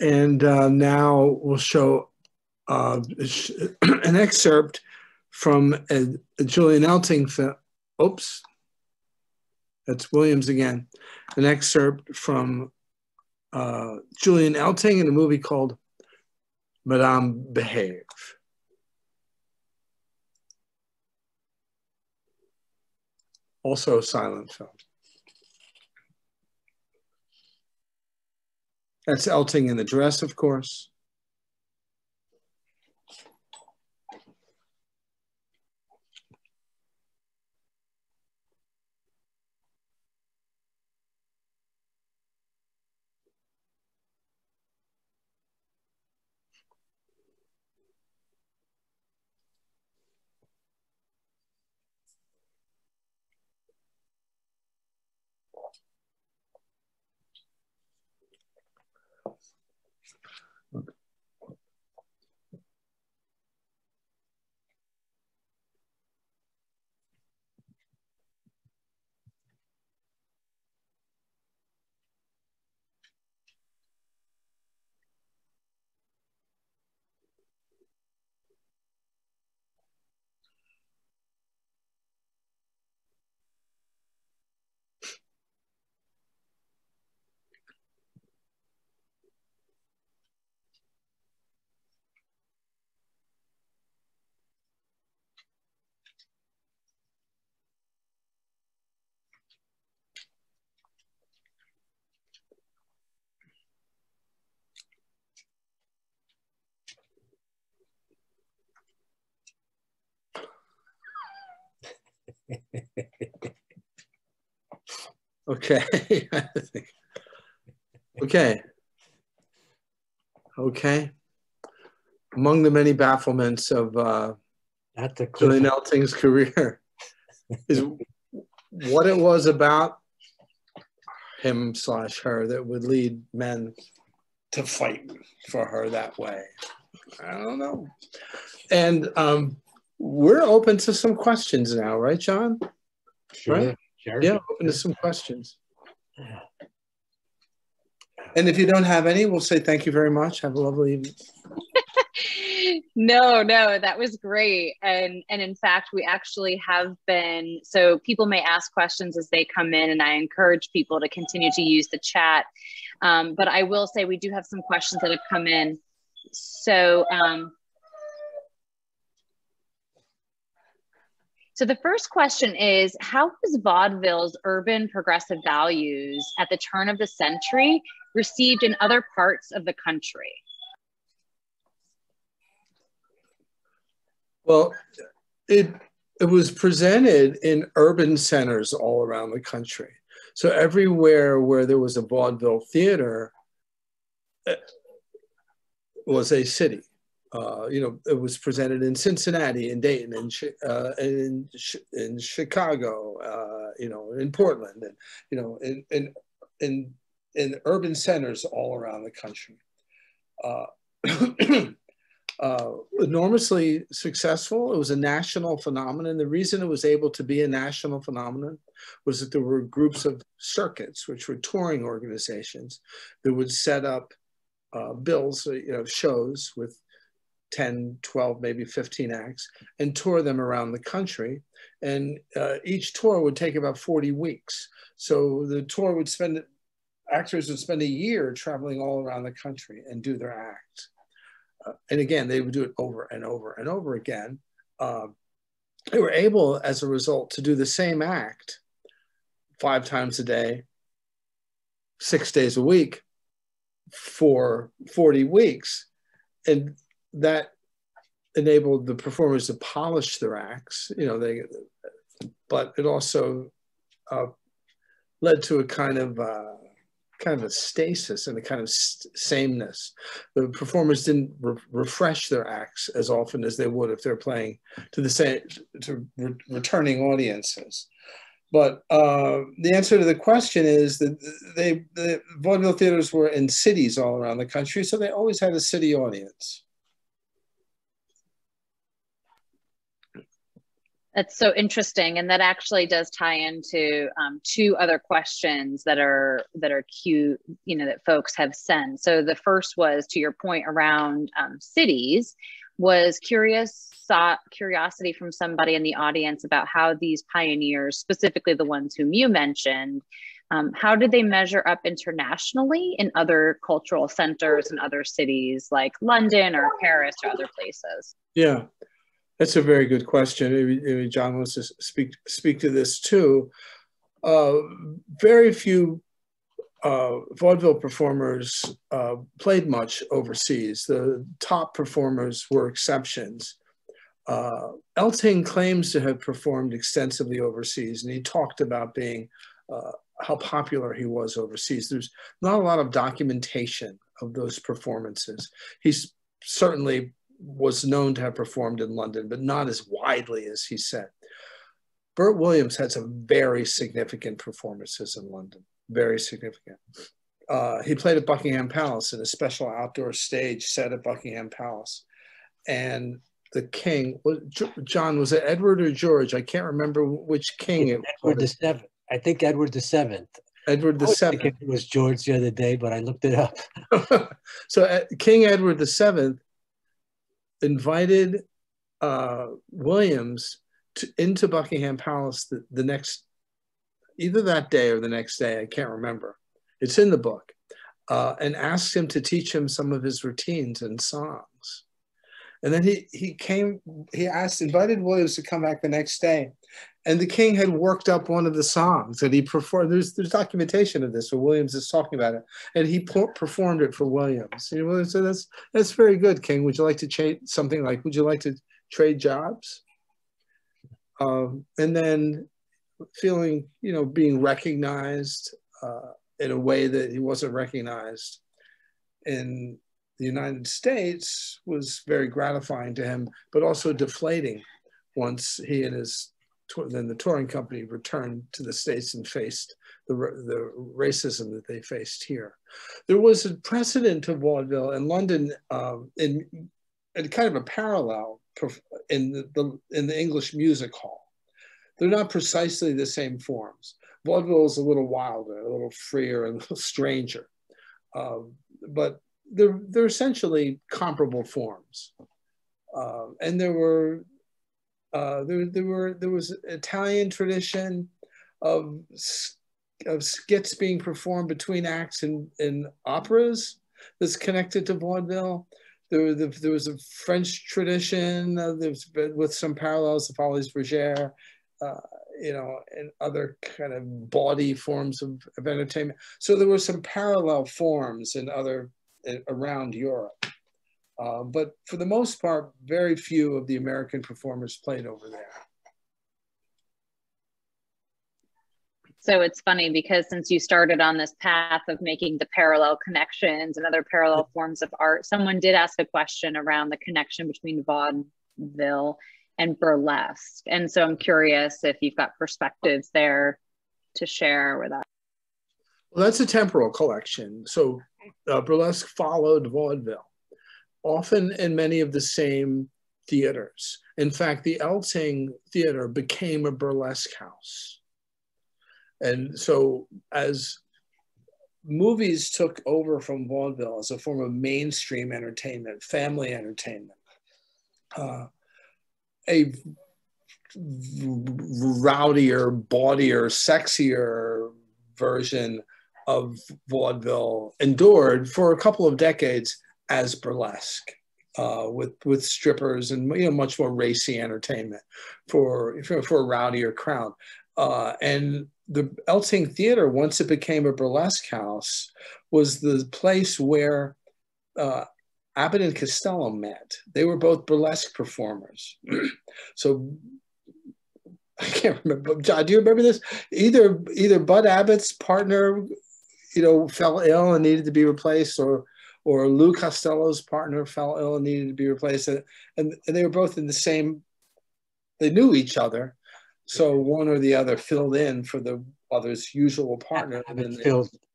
And now we'll show an excerpt from a Julian Eltinge film. Oops, that's Williams again. An excerpt from Julian Eltinge in a movie called Madame Behave. Also a silent film. That's Eltinge in the dress, of course. Okay. Okay. Among the many bafflements of Julian Eltinge's career is what it was about him/her that would lead men to fight for her that way. I don't know. And we're open to some questions now, right, John? Sure. Right? Sure. Yeah, open to some questions. And if you don't have any, we'll say thank you very much. Have a lovely evening. No, that was great. And in fact, we actually have been, so people may ask questions as they come in, and I encourage people to continue to use the chat. But I will say we do have some questions that have come in. So, so the first question is, how was vaudeville's urban progressive values at the turn of the century received in other parts of the country? Well, it was presented in urban centers all around the country. So everywhere where there was a vaudeville theater was a city. You know, it was presented in Cincinnati, in Dayton, in Chicago, you know, in Portland, and you know, in urban centers all around the country. Enormously successful. It was a national phenomenon. The reason it was able to be a national phenomenon was that there were groups of circuits, which were touring organizations, that would set up bills, you know, shows with 10, 12, maybe 15 acts, and tour them around the country. And each tour would take about 40 weeks. So the tour would actors would spend a year traveling all around the country and do their act. And again, they would do it over and over and over again. They were able, as a result, to do the same act 5 times a day, 6 days a week for 40 weeks. And that enabled the performers to polish their acts, you know, but it also led to a kind of a stasis and a kind of sameness. The performers didn't refresh their acts as often as they would if they're playing to returning audiences. But the answer to the question is that the vaudeville theaters were in cities all around the country, so they always had a city audience. That's so interesting, and that actually does tie into 2 other questions that are cute, you know, that folks have sent. So the first was, to your point around cities, was curiosity from somebody in the audience about how these pioneers, specifically the ones whom you mentioned, how did they measure up internationally in other cultural centers and other cities like London or Paris or other places? Yeah. That's a very good question. Maybe John wants to speak to this too. Very few vaudeville performers played much overseas. The top performers were exceptions. Eltinge claims to have performed extensively overseas, and he talked about being how popular he was overseas. There's not a lot of documentation of those performances. He's certainly was known to have performed in London, but not as widely as he said. Burt Williams had some very significant performances in London, very significant. He played at Buckingham Palace in a special outdoor stage set at Buckingham Palace. And the king, John, was it Edward or George? I can't remember which king it was. Edward VII. I think Edward VII. Edward VII. It was George the other day, but I looked it up. So King Edward VII invited Williams into Buckingham Palace the next, either that day or the next day, I can't remember. It's in the book, and asked him to teach him some of his routines and songs. And then invited Williams to come back the next day. And the king had worked up one of the songs that he performed. There's documentation of this where Williams is talking about it. And he performed it for Williams. And Williams said, that's very good, King. Would you like to trade something like, would you like to trade jobs? And then feeling, you know, being recognized in a way that he wasn't recognized in the United States was very gratifying to him, but also deflating once he and then the touring company returned to the States and faced the racism that they faced here. There was a precedent of vaudeville in London in and kind of a parallel in the English music hall. They're not precisely the same forms. Vaudeville is a little wilder, a little freer, and a little stranger, but they're essentially comparable forms. And there was Italian tradition of skits being performed between acts in operas that's connected to vaudeville. There was a French tradition with some parallels to Folies Bergère, you know, and other kind of bawdy forms of entertainment. So there were some parallel forms around Europe. But for the most part, very few of the American performers played over there. So it's funny because since you started on this path of making the parallel connections and other parallel forms of art, someone did ask a question around the connection between vaudeville and burlesque. And so I'm curious if you've got perspectives there to share with us. Well, that's a temporal collection. So burlesque followed vaudeville, often in many of the same theaters. In fact, the Eltinge Theater became a burlesque house. And so as movies took over from vaudeville as a form of mainstream entertainment, family entertainment, a rowdier, bawdier, sexier version of vaudeville endured for a couple of decades as burlesque, with strippers and, you know, much more racy entertainment for a rowdier crowd. And the Eltinge Theater, once it became a burlesque house, was the place where Abbott and Costello met. They were both burlesque performers. So I can't remember. John, do you remember this? Either Bud Abbott's partner, you know, fell ill and needed to be replaced, or Lou Costello's partner fell ill and needed to be replaced. And they were both in the same, they knew each other. So one or the other filled in for the other's usual partner.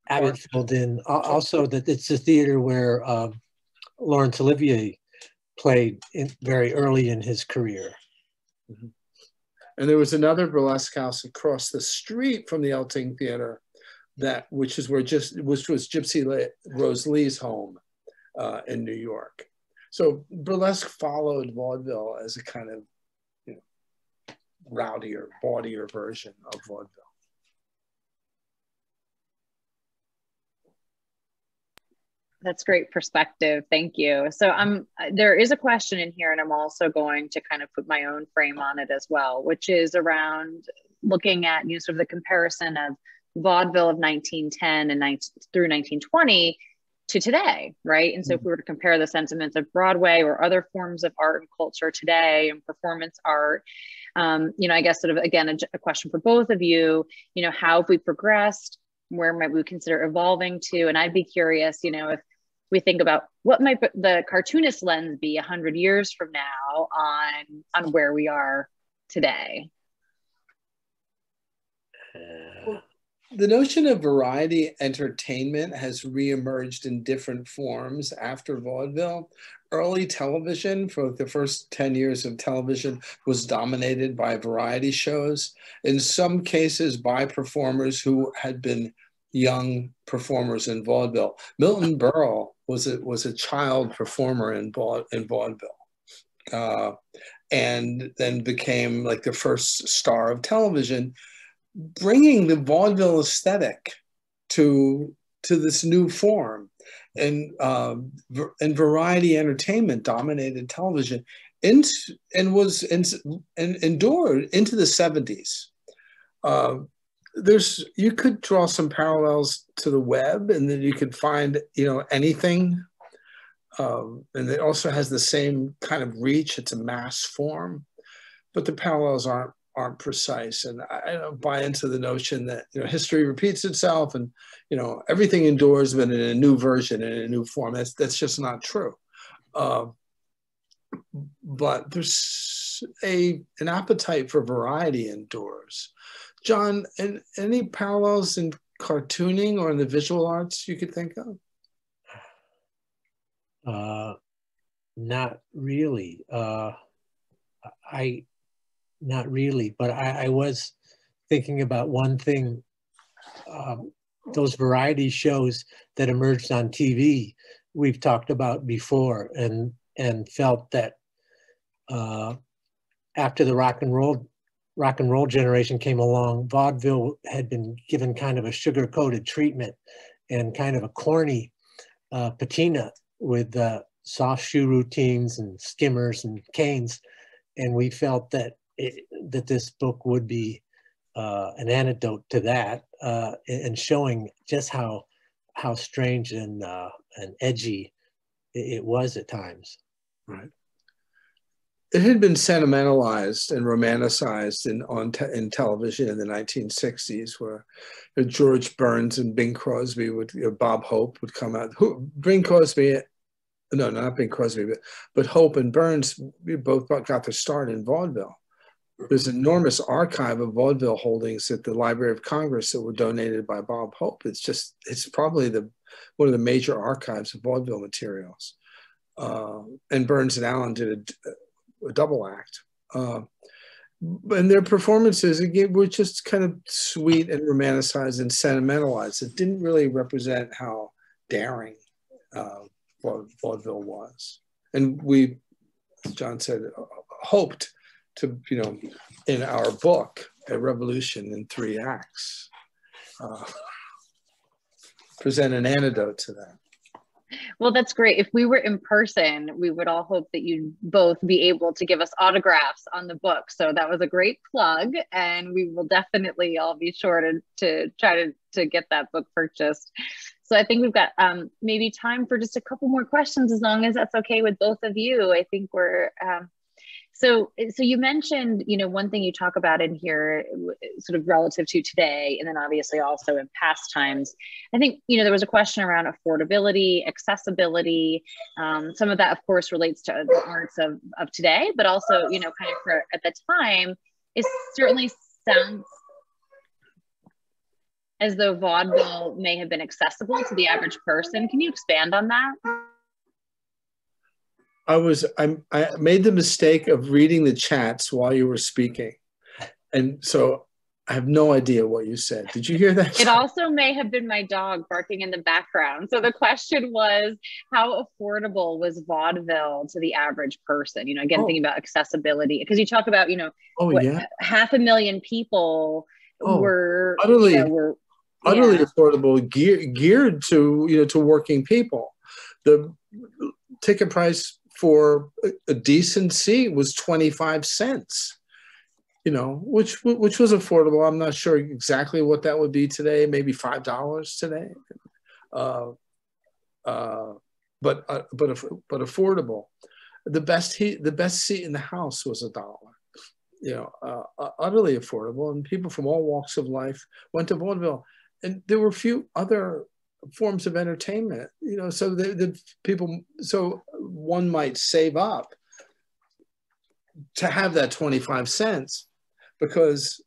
Abbott filled in. Also, that it's a theater where Laurence Olivier played very early in his career. Mm-hmm. And there was another burlesque house across the street from the Eltinge Theater, which was Gypsy Rose Lee's home in New York. So burlesque followed vaudeville as a kind of, you know, rowdier, bawdier version of vaudeville. That's great perspective. Thank you. So there is a question in here, and I'm also going to kind of put my own frame on it as well, which is around looking at, you know, sort of the comparison of vaudeville of 1910 and through 1920 to today, right? And so if we were to compare the sentiments of Broadway or other forms of art and culture today and performance art, you know, I guess sort of, again, a question for both of you, you know, how have we progressed? Where might we consider evolving to? And I'd be curious, you know, if we think about what might the cartoonist lens be 100 years from now on where we are today. Well, the notion of variety entertainment has reemerged in different forms after vaudeville. Early television, for the first 10 years of television, was dominated by variety shows, in some cases by performers who had been young performers in vaudeville. Milton Berle was a child performer in vaudeville, and then became like the first star of television, bringing the vaudeville aesthetic to this new form. And variety entertainment dominated television and endured into the 70s. You could draw some parallels to the web, and then you could find, you know, anything. And it also has the same kind of reach. It's a mass form, but the parallels aren't precise. And I don't buy into the notion that, you know, history repeats itself and, you know, everything endures, but in a new version, in a new form. That's just not true. But there's an appetite for variety endures. John, any parallels in cartooning or in the visual arts you could think of? not really. Not really, but I was thinking about one thing, those variety shows that emerged on TV we've talked about before, and felt that after the rock and roll generation came along, vaudeville had been given kind of a sugar-coated treatment and kind of a corny patina with soft shoe routines and skimmers and canes, and we felt that that this book would be an antidote to that, and showing just how strange and edgy it was at times. Right. It had been sentimentalized and romanticized in television in the 1960s, where George Burns and Bing Crosby Bob Hope would come out. Bing Crosby, no, not Bing Crosby, but Hope and Burns both got their start in vaudeville. There's an enormous archive of vaudeville holdings at the Library of Congress that were donated by Bob Hope. It's probably one of the major archives of vaudeville materials. And Burns and Allen did a double act. And their performances, again, were just kind of sweet and romanticized and sentimentalized. It didn't really represent how daring vaudeville was. And we, as John said, hoped to, in our book, A Revolution in 3 Acts, present an antidote to that. Well, that's great. If we were in person, we would all hope that you'd both be able to give us autographs on the book. So that was a great plug, and we will definitely all be sure to try to get that book purchased. So I think we've got maybe time for just a couple more questions, as long as that's okay with both of you. I think we're so you mentioned, one thing you talk about in here, sort of relative to today, and then obviously also in past times. I think, there was a question around affordability, accessibility. Some of that, of course, relates to the arts of today, but also, kind of for at the time, it certainly sounds as though vaudeville may have been accessible to the average person. Can you expand on that? I made the mistake of reading the chats while you were speaking. And so I have no idea what you said. Did you hear that? It also may have been my dog barking in the background. So the question was, how affordable was vaudeville to the average person? Again, thinking about accessibility, because you talk about, 500,000 people were utterly affordable, geared to, to working people. The ticket price for a decent seat was 25 cents, which was affordable. I'm not sure exactly what that would be today, maybe $5 today, but affordable. The best seat in the house was $1, utterly affordable, and people from all walks of life went to vaudeville, and there were a few other forms of entertainment, so the people, so one might save up to have that 25 cents, because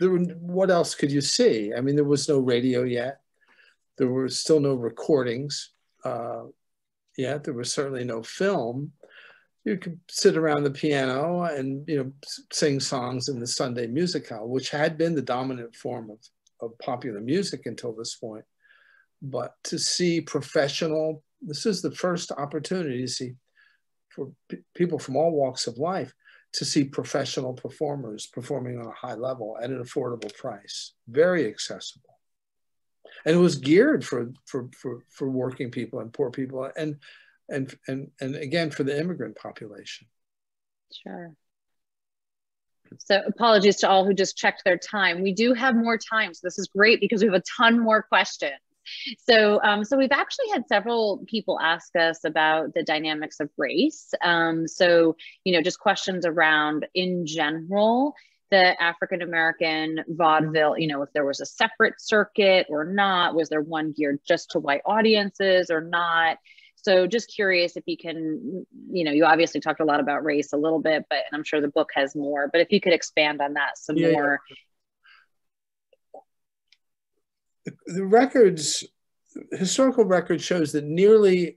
what else could you see? I mean, there was no radio yet. There were still no recordings yet. There was certainly no film. You could sit around the piano and, sing songs in the Sunday music hall, which had been the dominant form of popular music until this point. But to see this is the first opportunity to see, for people from all walks of life, to see professional performers performing on a high level at an affordable price, very accessible. And it was geared for working people and poor people, and again, for the immigrant population. Sure. So apologies to all who just checked their time. We do have more time, so this is great because we have a ton more questions. So we've actually had several people ask us about the dynamics of race. So, just questions around, in general, the African-American vaudeville, if there was a separate circuit or not, was there one geared just to white audiences or not? So just curious if you can, you obviously talked a lot about race a little bit, but I'm sure the book has more, but if you could expand on that some more. Yeah. The historical record shows that nearly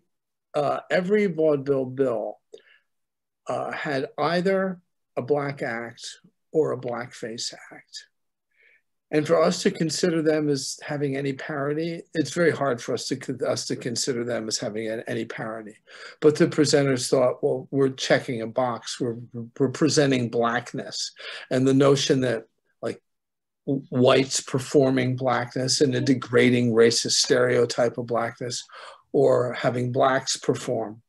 every vaudeville bill had either a black act or a blackface act. And for us to consider them as having any parody, it's very hard for us to consider them as having any parody. But the presenters thought, well, we're checking a box, we're presenting blackness. And the notion that like whites performing blackness in a degrading racist stereotype of blackness, or having blacks perform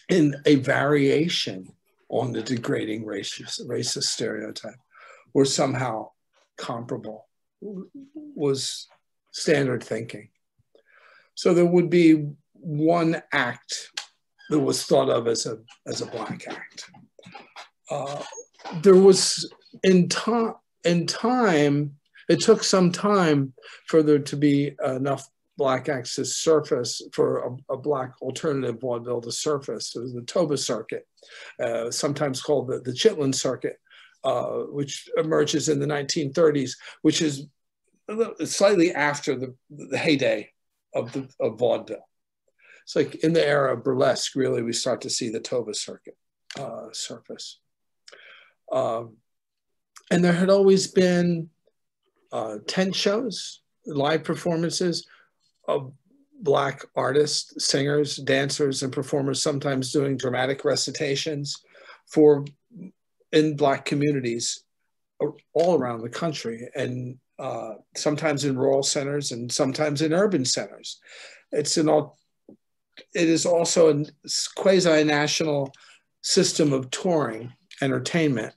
in a variation on the degrading racist stereotype, were somehow comparable, was standard thinking. So there would be one act that was thought of as a black act. There was in time, it took some time for there to be enough black acts to surface, for a black alternative vaudeville to surface. It was the Toba circuit, sometimes called the Chitlin circuit, which emerges in the 1930s, which is slightly after the heyday of vaudeville. It's like in the era of burlesque, really, we start to see the Toba circuit surface. And there had always been tent shows, live performances of black artists, singers, dancers, and performers, sometimes doing dramatic recitations in black communities all around the country, and sometimes in rural centers and sometimes in urban centers. It is also a quasi-national system of touring entertainment,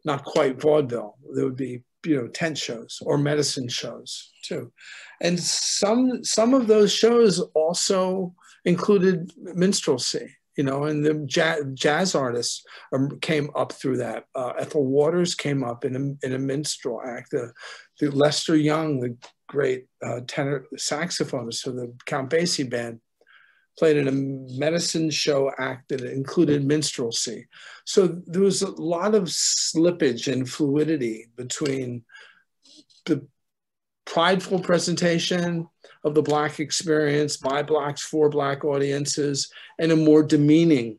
not quite vaudeville. There would be, tent shows or medicine shows too. And some of those shows also included minstrelsy, and the jazz artists came up through that. Ethel Waters came up in a minstrel act. The Lester Young, the great tenor saxophonist for the Count Basie band, played in a medicine show act that included minstrelsy. So there was a lot of slippage and fluidity between the prideful presentation of the black experience by blacks for black audiences, and a more demeaning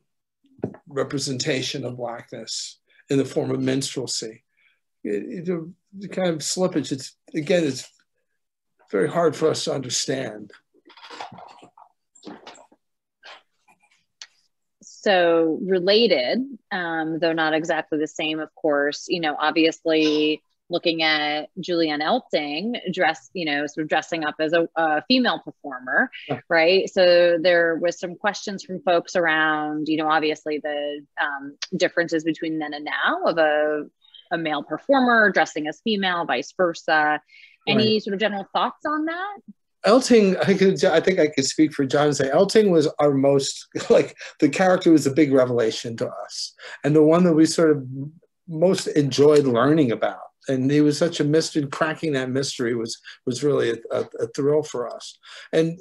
representation of blackness in the form of minstrelsy. The kind of slippage, it's very hard for us to understand. So related, though not exactly the same, of course, obviously looking at Julian Eltinge sort of dressing up as a female performer, right? So there was some questions from folks around, obviously the differences between then and now of a male performer dressing as female, vice versa. Any sort of general thoughts on that? Eltinge, I think I could speak for John and say Eltinge was our the character was a big revelation to us, and the one that we sort of most enjoyed learning about. And he was such a mystery. Cracking that mystery was really a thrill for us. And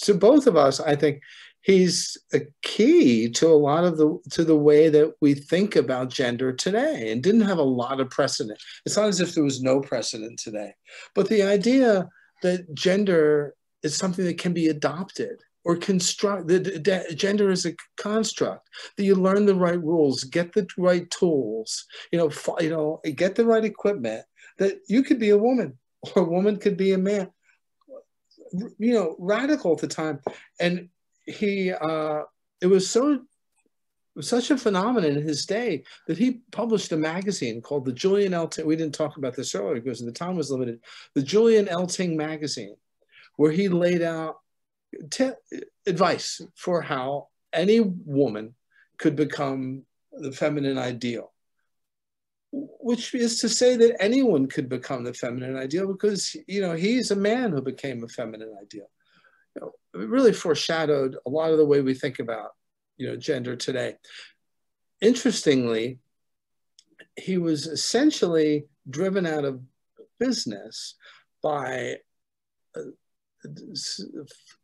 to both of us, I think he's a key to a lot of the way that we think about gender today, and didn't have a lot of precedent. It's not as if there was no precedent today, but the idea that gender is something that can be adopted or gender is a construct, that you learn the right rules, get the right tools, get the right equipment, that you could be a woman or a woman could be a man, radical at the time. And it was such a phenomenon in his day that he published a magazine called the Julian Eltinge. We didn't talk about this earlier because the time was limited. The Julian Eltinge magazine, where he laid out advice for how any woman could become the feminine ideal, which is to say that anyone could become the feminine ideal, because he's a man who became a feminine ideal. It really foreshadowed a lot of the way we think about gender today. Interestingly, he was essentially driven out of business by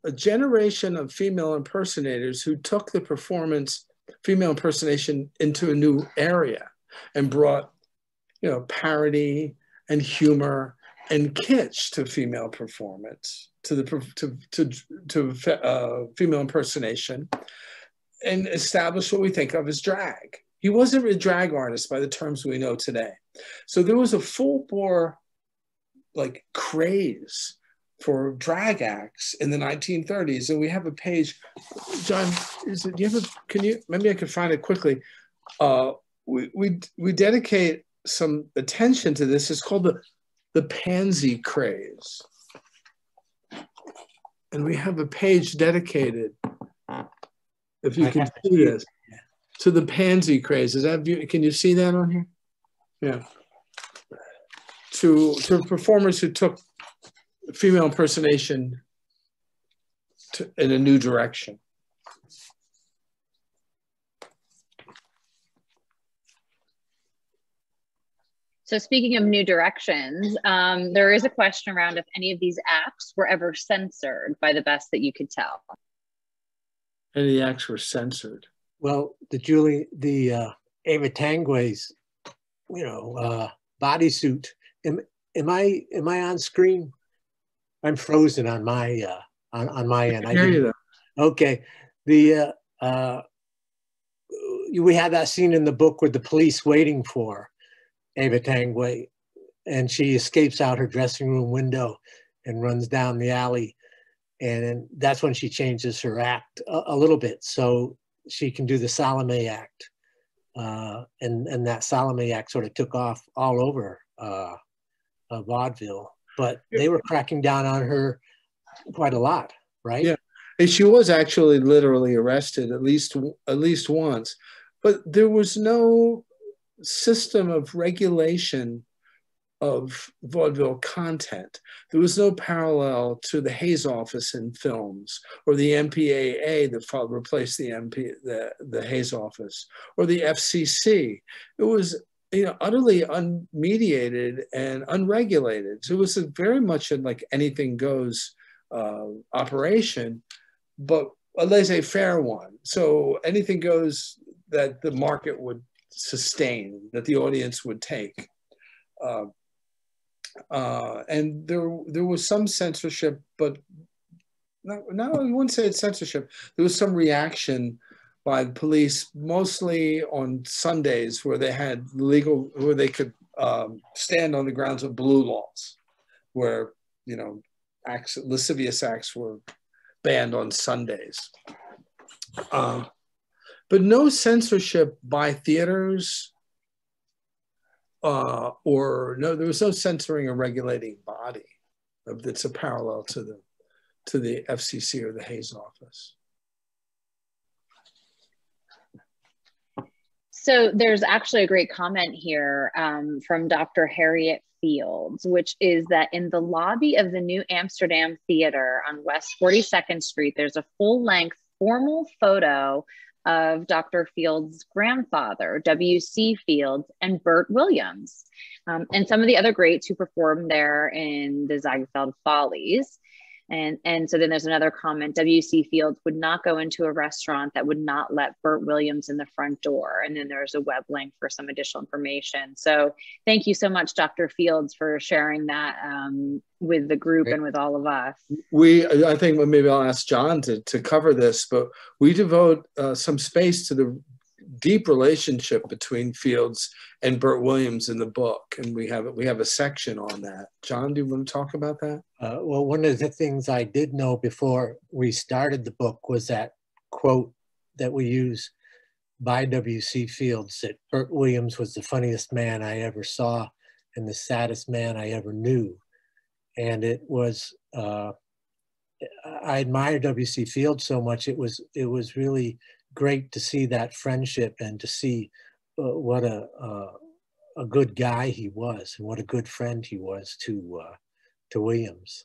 a generation of female impersonators who took the female impersonation into a new area and brought, parody and humor and kitsch to female performance, to female impersonation, and establish what we think of as drag. He wasn't a drag artist by the terms we know today. So there was a full-bore like craze for drag acts in the 1930s. And we have a page, John, do you have maybe I could find it quickly. We dedicate some attention to this. It's called the pansy craze. And we have a page dedicated, if you can see this, to the pansy craze. Can you see that on here? Yeah. To performers who took female impersonation in a new direction. So speaking of new directions, there is a question around if any of these acts were ever censored, by the best that you could tell. Any of the acts were censored. Well, the Eva Tanguay's, bodysuit. Am I on screen? I'm frozen on my on my end. I hear you though. Okay. We had that scene in the book with the police waiting for Eva Tanguay, and she escapes out her dressing room window and runs down the alley. And that's when she changes her act a little bit, so she can do the Salome act. And that Salome act sort of took off all over vaudeville, but they were cracking down on her quite a lot, right? Yeah, and she was actually literally arrested at least once, but there was no system of regulation of vaudeville content. There was no parallel to the Hays office in films, or the MPAA that replaced the Hays office, or the FCC. It was utterly unmediated and unregulated. So it was very much like anything goes operation, but a laissez-faire one. So anything goes that the market would sustain, that the audience would take. And there was some censorship, but no, I wouldn't say it's censorship. There was some reaction by the police, mostly on Sundays, where they had where they could stand on the grounds of blue laws, where lascivious acts were banned on Sundays. But no censorship by theaters. There was no censoring or regulating body that's a parallel to the FCC or the Hays office. So there's actually a great comment here from Dr. Harriet Fields, which is that in the lobby of the New Amsterdam Theater on West 42nd Street, there's a full-length formal photo of Dr. Fields' grandfather, W.C. Fields, and Burt Williams, and some of the other greats who performed there in the Ziegfeld Follies. And so then there's another comment, W.C. Fields would not go into a restaurant that would not let Burt Williams in the front door. And then there's a web link for some additional information. So thank you so much, Dr. Fields, for sharing that with the group and with all of us. I think maybe I'll ask John to cover this, but we devote some space to the deep relationship between Fields and Burt Williams in the book, and we have a section on that. John, do you want to talk about that? Well, one of the things I did know before we started the book was that quote that we use by W.C. Fields, that Burt Williams was the funniest man I ever saw and the saddest man I ever knew. And it was, I admire W.C. Fields so much. It was really great to see that friendship and to see what a good guy he was and what a good friend he was to Williams.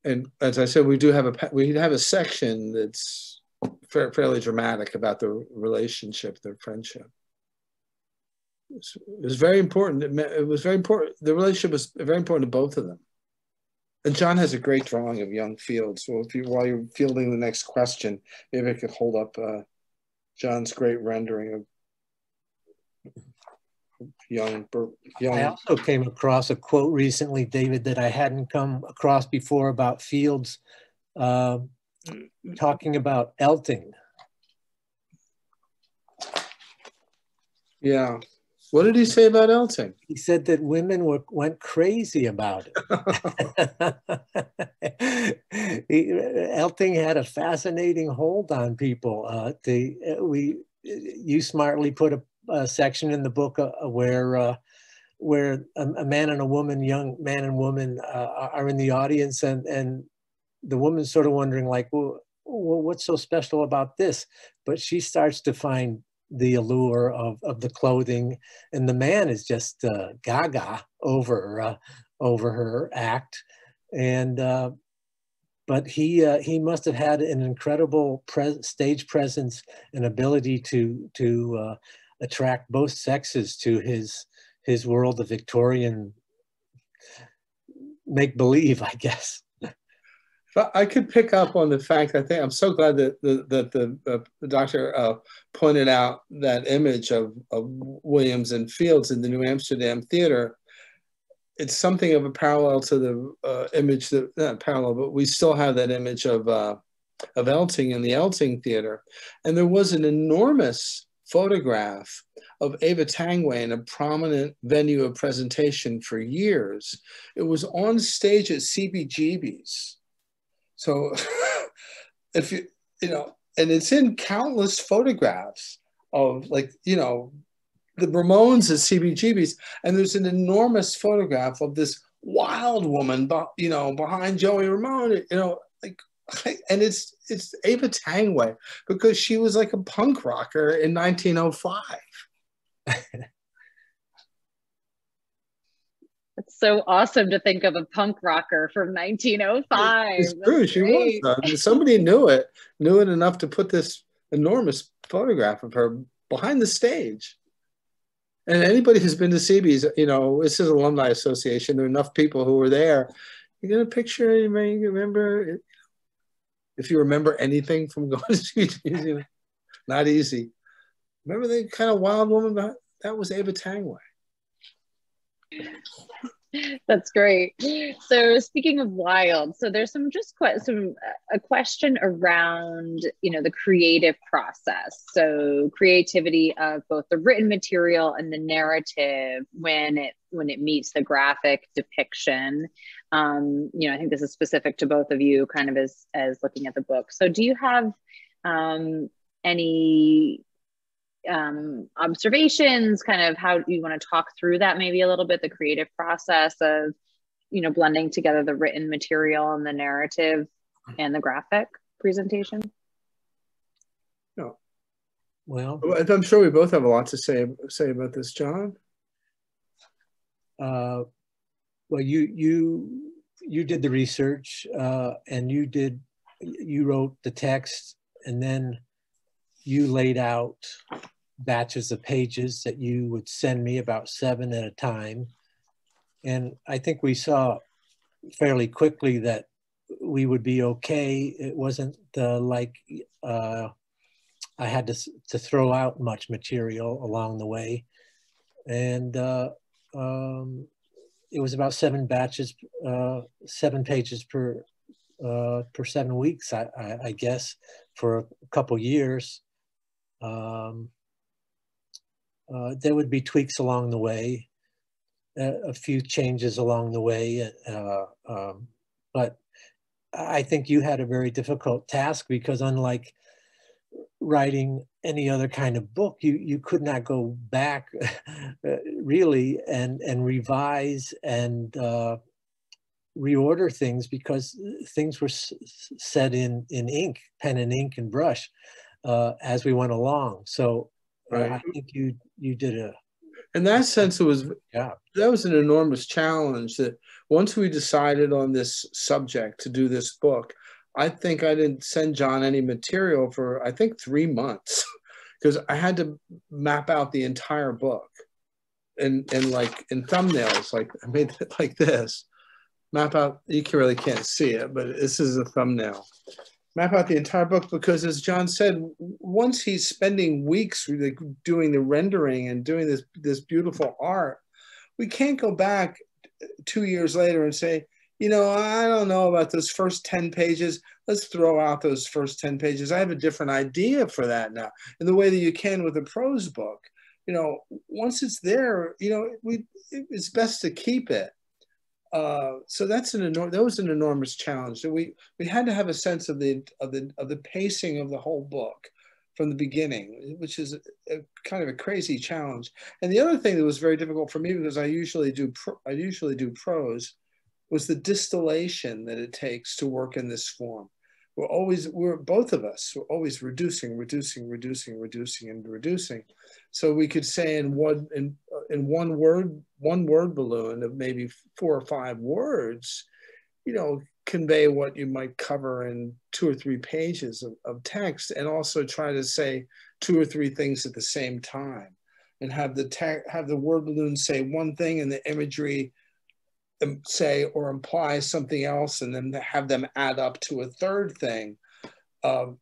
And as I said, we have a section that's fairly dramatic about the relationship, their friendship. It was very important. It was very important. The relationship was very important to both of them. And John has a great drawing of young Fields. So while you're fielding the next question, maybe I could hold up John's great rendering of. young. I also came across a quote recently, David, that I hadn't come across before about Fields talking about Elting. Yeah. What did he say about Elting? He said that women went crazy about it. Elting had a fascinating hold on people. You smartly put a section in the book where a man and a woman, young man and woman, are in the audience, and the woman's sort of wondering, like, well, what's so special about this? But she starts to find the allure of the clothing, and the man is just gaga over her act, and but he must have had an incredible stage presence and ability to attract both sexes to his world of Victorian make believe, I guess. I could pick up on the fact, I think I'm so glad that the doctor pointed out that image of Williams and Fields in the New Amsterdam Theater. It's something of a parallel to the image that, not parallel, but we still have that image of Elting in the Elting Theater. And there was an enormous photograph of Eva Tanguay in a prominent venue of presentation for years. It was on stage at CBGB's. So if you know, and it's in countless photographs of, like, you know, the Ramones at CBGB's, and there's an enormous photograph of this wild woman, you know, behind Joey Ramone, you know, like, and it's Eva Tanguay, because she was like a punk rocker in 1905. It's so awesome to think of a punk rocker from 1905. It's true, she was. Somebody knew it enough to put this enormous photograph of her behind the stage. And anybody who's been to CB's, you know, this is Alumni Association, there are enough people who were there. You get a picture, you may remember, if you remember anything from going to CB's, you know, not easy. Remember the kind of wild woman that was Eva Tanguay. That's great. So speaking of wild, so there's a question around, you know, the creative process. So creativity of both the written material and the narrative when it meets the graphic depiction. You know, I think this is specific to both of you, kind of as looking at the book. So do you have any observations, kind of how you want to talk through that maybe a little bit, the creative process of, you know, blending together the written material and the narrative and the graphic presentation? No. Well, I'm sure we both have a lot to say about this, John. Well, you did the research, and you wrote the text, and then you laid out batches of pages that you would send me, about 7 at a time. And I think we saw fairly quickly that we would be okay. It wasn't like I had to throw out much material along the way. And it was about 7 batches, 7 pages per 7 weeks, I guess, for a couple years. There would be tweaks along the way, a few changes along the way, but I think you had a very difficult task, because unlike writing any other kind of book, you could not go back really and revise and reorder things, because things were set in ink, pen and ink and brush, as we went along. So right. I think you did in that sense, it was, that was an enormous challenge, that once we decided on this subject to do this book, I think I didn't send John any material for, I think, 3 months, because I had to map out the entire book and like in thumbnails, like I made it like this, map out, you really can't see it, but this is a thumbnail. map out the entire book, because as John said, once he's spending weeks really doing the rendering and doing this beautiful art, we can't go back 2 years later and say, you know, I don't know about those first 10 pages. Let's throw out those first 10 pages. I have a different idea for that now, in the way that you can with a prose book. You know, once it's there, you know, it's best to keep it. So that was an enormous challenge. So we had to have a sense of the pacing of the whole book from the beginning, which is a kind of a crazy challenge. And the other thing that was very difficult for me, because I usually do prose, was the distillation that it takes to work in this form. Both of us were always reducing, and reducing. So we could say in one word balloon of maybe 4 or 5 words, you know, convey what you might cover in 2 or 3 pages of text, and also try to say 2 or 3 things at the same time, and have the word balloon say one thing and the imagery say or imply something else, and then have them add up to a third thing. So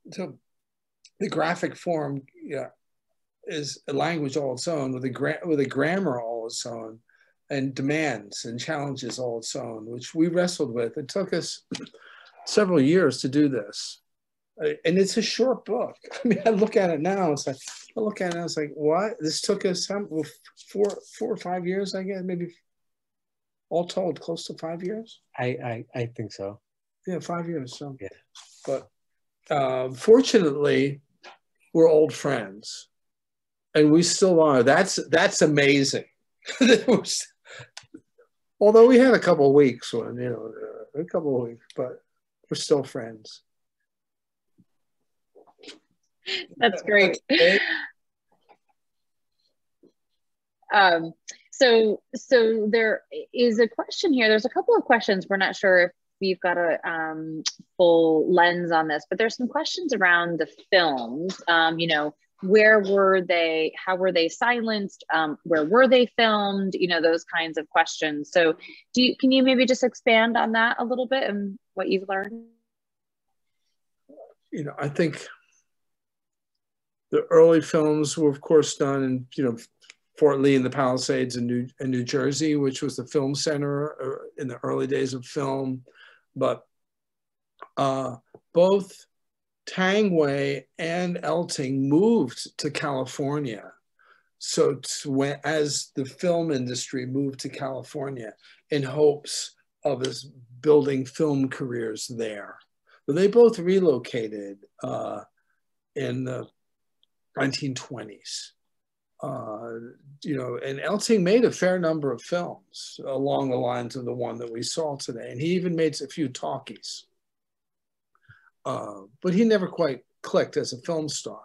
the graphic form, you know, is a language all its own, with a grammar all its own, and demands and challenges all its own, which we wrestled with. It took us several years to do this. And it's a short book. I mean, I look at it now, it's like, what? This took us 4 or 5 years, I guess, maybe all told, close to 5 years. I think so. Yeah, 5 years. So, yeah. But fortunately, we're old friends, and we still are. That's amazing. Although we had a couple of weeks when, you know, but we're still friends. That's great. So there is a question here. There's a couple of questions. We're not sure if we've got a full lens on this, but there's some questions around the films. You know, where were they? How were they silenced? Where were they filmed? You know, those kinds of questions. So can you maybe just expand on that a little bit and what you've learned? You know, I think the early films were, of course, done in, you know, Fort Lee and the Palisades in New Jersey, which was the film center in the early days of film. But both Tanguay and Eltinge moved to California. So as the film industry moved to California in hopes of us building film careers there. But they both relocated in the 1920s. You know, and Eltinge made a fair number of films along the lines of the one that we saw today. And he even made a few talkies. But he never quite clicked as a film star.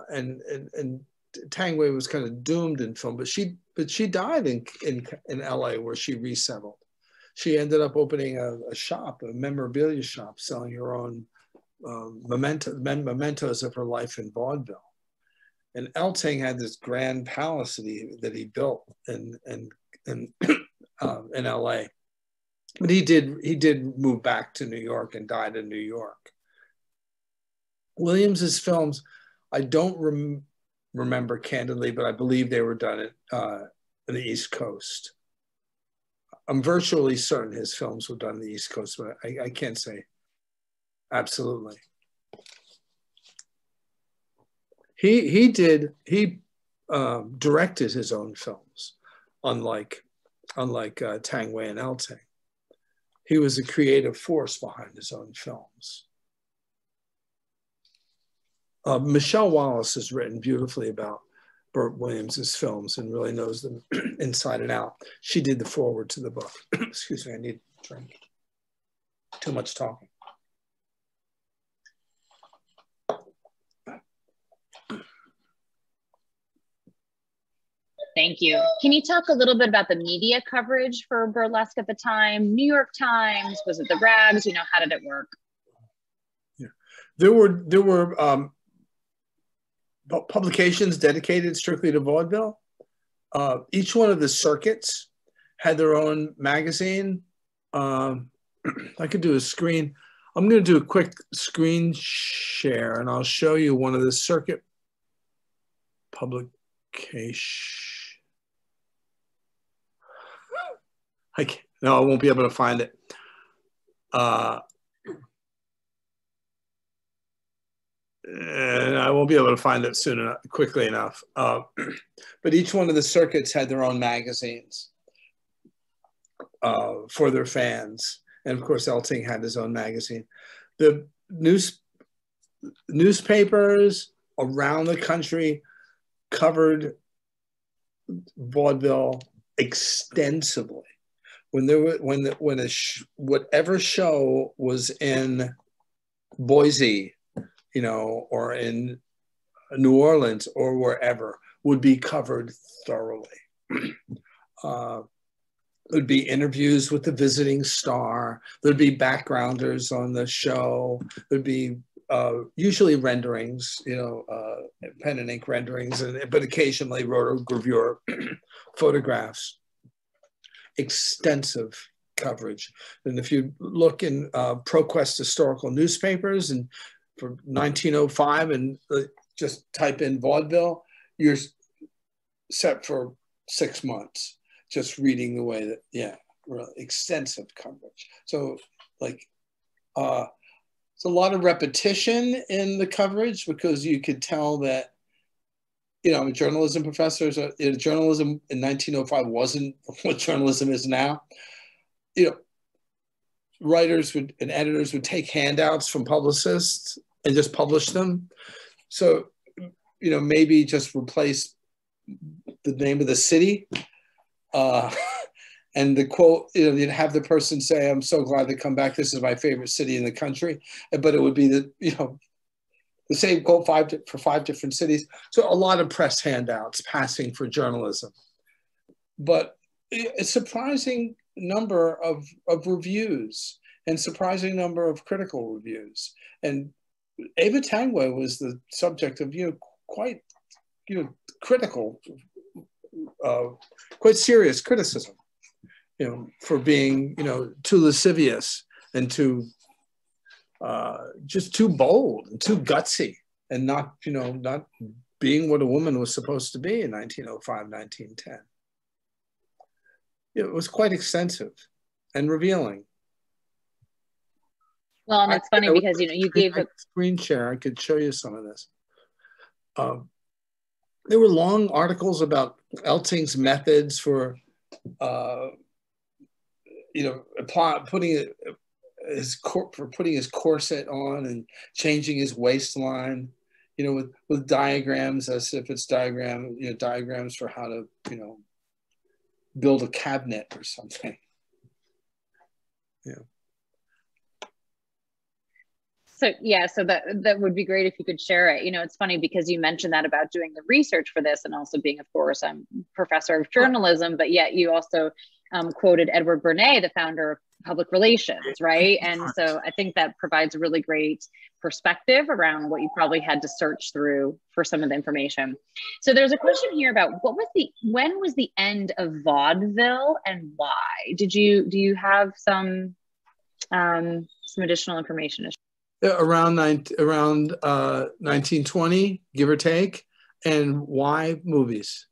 And Tanguay was kind of doomed in film, but she died in LA, where she resettled. She ended up opening a shop, a memorabilia shop, selling her own mementos of her life in vaudeville. And Eltinge had this grand palace that he built in LA. But he did move back to New York and died in New York. Williams's films, I don't remember candidly, but I believe they were done in the East Coast. I'm virtually certain his films were done in the East Coast, but I can't say absolutely. He directed his own films, unlike Tanguay and Eltinge. He was a creative force behind his own films. Michelle Wallace has written beautifully about Burt Williams's films and really knows them inside and out. She did the foreword to the book. Excuse me, I need a drink. Too much talking. Thank you. Can you talk a little bit about the media coverage for burlesque at the time? New York Times, was it the rags? You know, how did it work? Yeah, there were publications dedicated strictly to vaudeville. Each one of the circuits had their own magazine. I could do a screen. I'm going to do a quick screen share, and I'll show you one of the circuit publications. No, I won't be able to find it. And I won't be able to find it quickly enough. But each one of the circuits had their own magazines for their fans. And of course, Eltinge had his own magazine. The newspapers around the country covered vaudeville extensively. Whatever show was in Boise, you know, or in New Orleans or wherever, would be covered thoroughly. There'd be interviews with the visiting star. There'd be backgrounders on the show. There'd be usually renderings, you know, pen and ink renderings, but occasionally rotogravure photographs. Extensive coverage. And if you look in ProQuest historical newspapers and for 1905 and just type in vaudeville, you're set for 6 months. Just reading the way that, yeah, really extensive coverage. So like, it's a lot of repetition in the coverage because you could tell that, you know, journalism professors, journalism in 1905 wasn't what journalism is now. You know, writers and editors would take handouts from publicists and just publish them. So, you know, maybe just replace the name of the city. And the quote, you know, you'd have the person say, "I'm so glad to come back. This is my favorite city in the country." But it would be the, you know, the same quote for 5 different cities. So a lot of press handouts passing for journalism, but a surprising number of reviews and surprising number of critical reviews. And Eva Tanguay was the subject of, you know, quite, you know, critical, quite serious criticism, you know, for being, you know, too lascivious and too, just too bold and too gutsy and not, you know, not being what a woman was supposed to be in 1905, 1910. It was quite extensive and revealing. Well, and it's funny because, you know, you gave a screen share. I could show you some of this. There were long articles about Eltinge's methods for, you know, putting his corset on and changing his waistline, you know, with diagrams as if it's diagrams for how to, you know, build a cabinet or something. Yeah. So yeah, so that would be great if you could share it. You know, it's funny because you mentioned that about doing the research for this and also being, of course, I'm professor of journalism, but yet you also quoted Edward Bernays, the founder of public relations, right? And so I think that provides a really great perspective around what you probably had to search through for some of the information. So there's a question here about when was the end of vaudeville and why? Do you have some additional information to share? Around 1920, give or take, and why movies?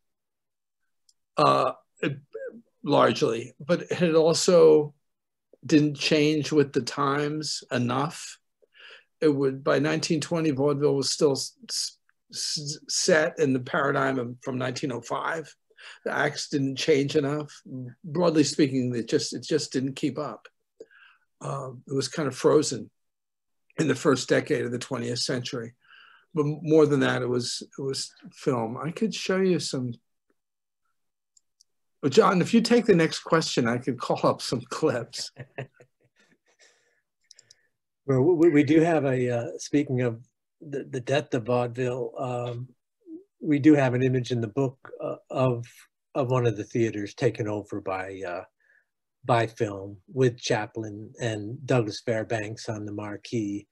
Largely, but it also didn't change with the times enough. It would, by 1920, vaudeville was still set in the paradigm from 1905. The acts didn't change enough. Broadly speaking, it just didn't keep up. It was kind of frozen in the first decade of the 20th century. But more than that, it was film. I could show you some. But John, if you take the next question, I could call up some clips. Well, we do have speaking of the death of vaudeville, we do have an image in the book of one of the theaters taken over by film with Chaplin and Douglas Fairbanks on the marquee.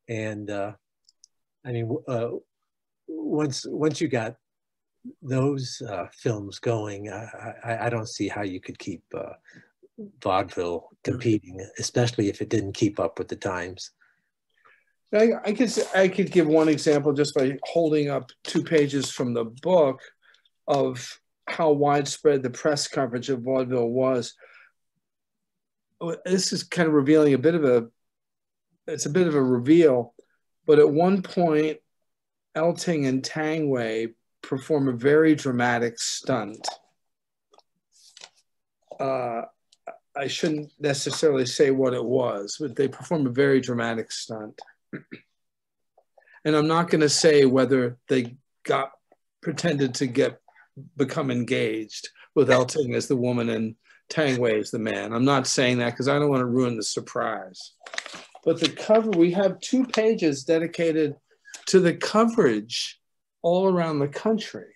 And I mean, once you got those films going, I don't see how you could keep vaudeville competing, especially if it didn't keep up with the times. I could give one example just by holding up 2 pages from the book of how widespread the press coverage of vaudeville was. This is kind of revealing it's a bit of a reveal, but at one point, Eltinge and Tanguay perform a very dramatic stunt. I shouldn't necessarily say what it was, but they perform a very dramatic stunt. And I'm not going to say whether they pretended to become engaged with Eltinge as the woman and Tanguay as the man. I'm not saying that because I don't want to ruin the surprise. But the cover, we have 2 pages dedicated to the coverage all around the country.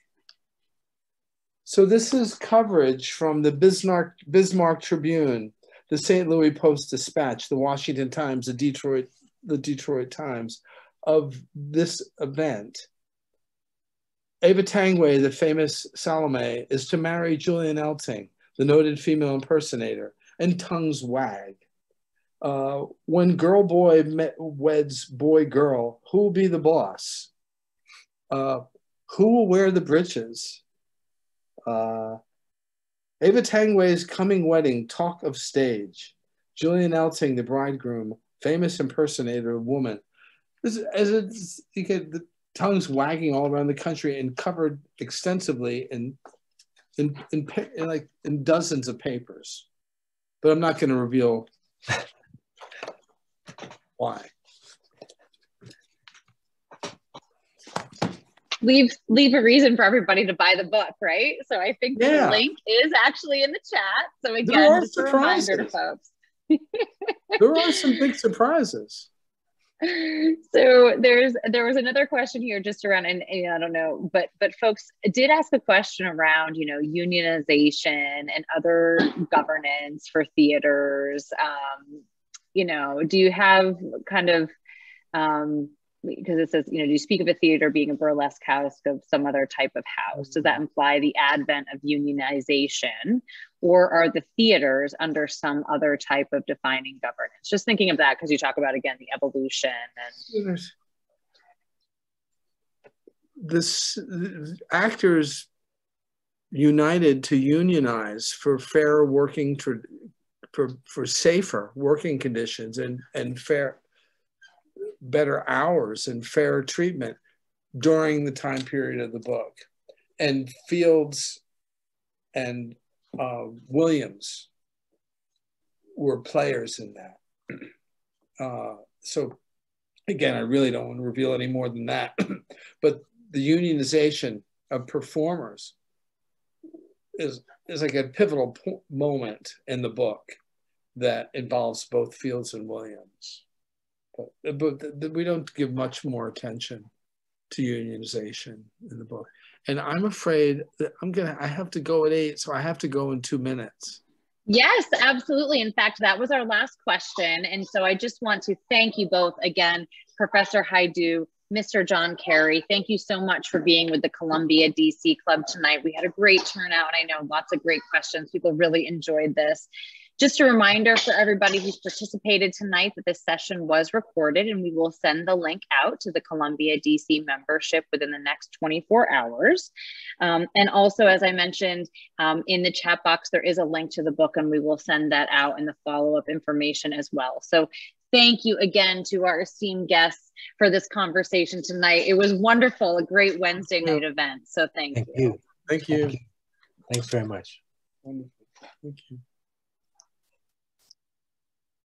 So this is coverage from the Bismarck Tribune, the St. Louis Post-Dispatch, the Washington Times, the Detroit Times, of this event. Eva Tanguay, the famous Salome, is to marry Julian Eltinge, the noted female impersonator, and tongues wag. When girl boy weds boy girl, who will be the boss? Who will wear the breeches? Eva Tanguay's coming wedding, talk of stage. Julian Eltinge, the bridegroom, famous impersonator of woman. You get the tongues wagging all around the country and covered extensively in dozens of papers. But I'm not going to reveal why. Leave a reason for everybody to buy the book, right? So I think the link is actually in the chat. So again, just a reminder to folks. There are some big surprises. So there was another question here just around, and I don't know, but folks did ask a question around, unionization and other governance for theaters. Do you have kind of, because it says, do you speak of a theater being a burlesque house of some other type of house? Does that imply the advent of unionization, or are the theaters under some other type of defining governance? Just thinking of that because you talk about, again, the evolution and this actors united to unionize for fair working for safer working conditions and better hours and fair treatment during the time period of the book. And Fields and Williams were players in that. So again, I really don't want to reveal any more than that, but the unionization of performers is like a pivotal moment in the book that involves both Fields and Williams. But we don't give much more attention to unionization in the book. And I'm afraid that I have to go at 8, so I have to go in 2 minutes. Yes, absolutely. In fact, that was our last question. And so I just want to thank you both again, Professor Haidu, Mr. John Carey. Thank you so much for being with the ColumbiaDC Club tonight. We had a great turnout. I know lots of great questions. People really enjoyed this. Just a reminder for everybody who's participated tonight that this session was recorded, and we will send the link out to the ColumbiaDC membership within the next 24 hours. And also, as I mentioned, in the chat box, there is a link to the book, and we will send that out in the follow-up information as well. So thank you again to our esteemed guests for this conversation tonight. It was wonderful, a great Wednesday night event. So thank you. Thank you. Thanks very much. Wonderful. Thank you.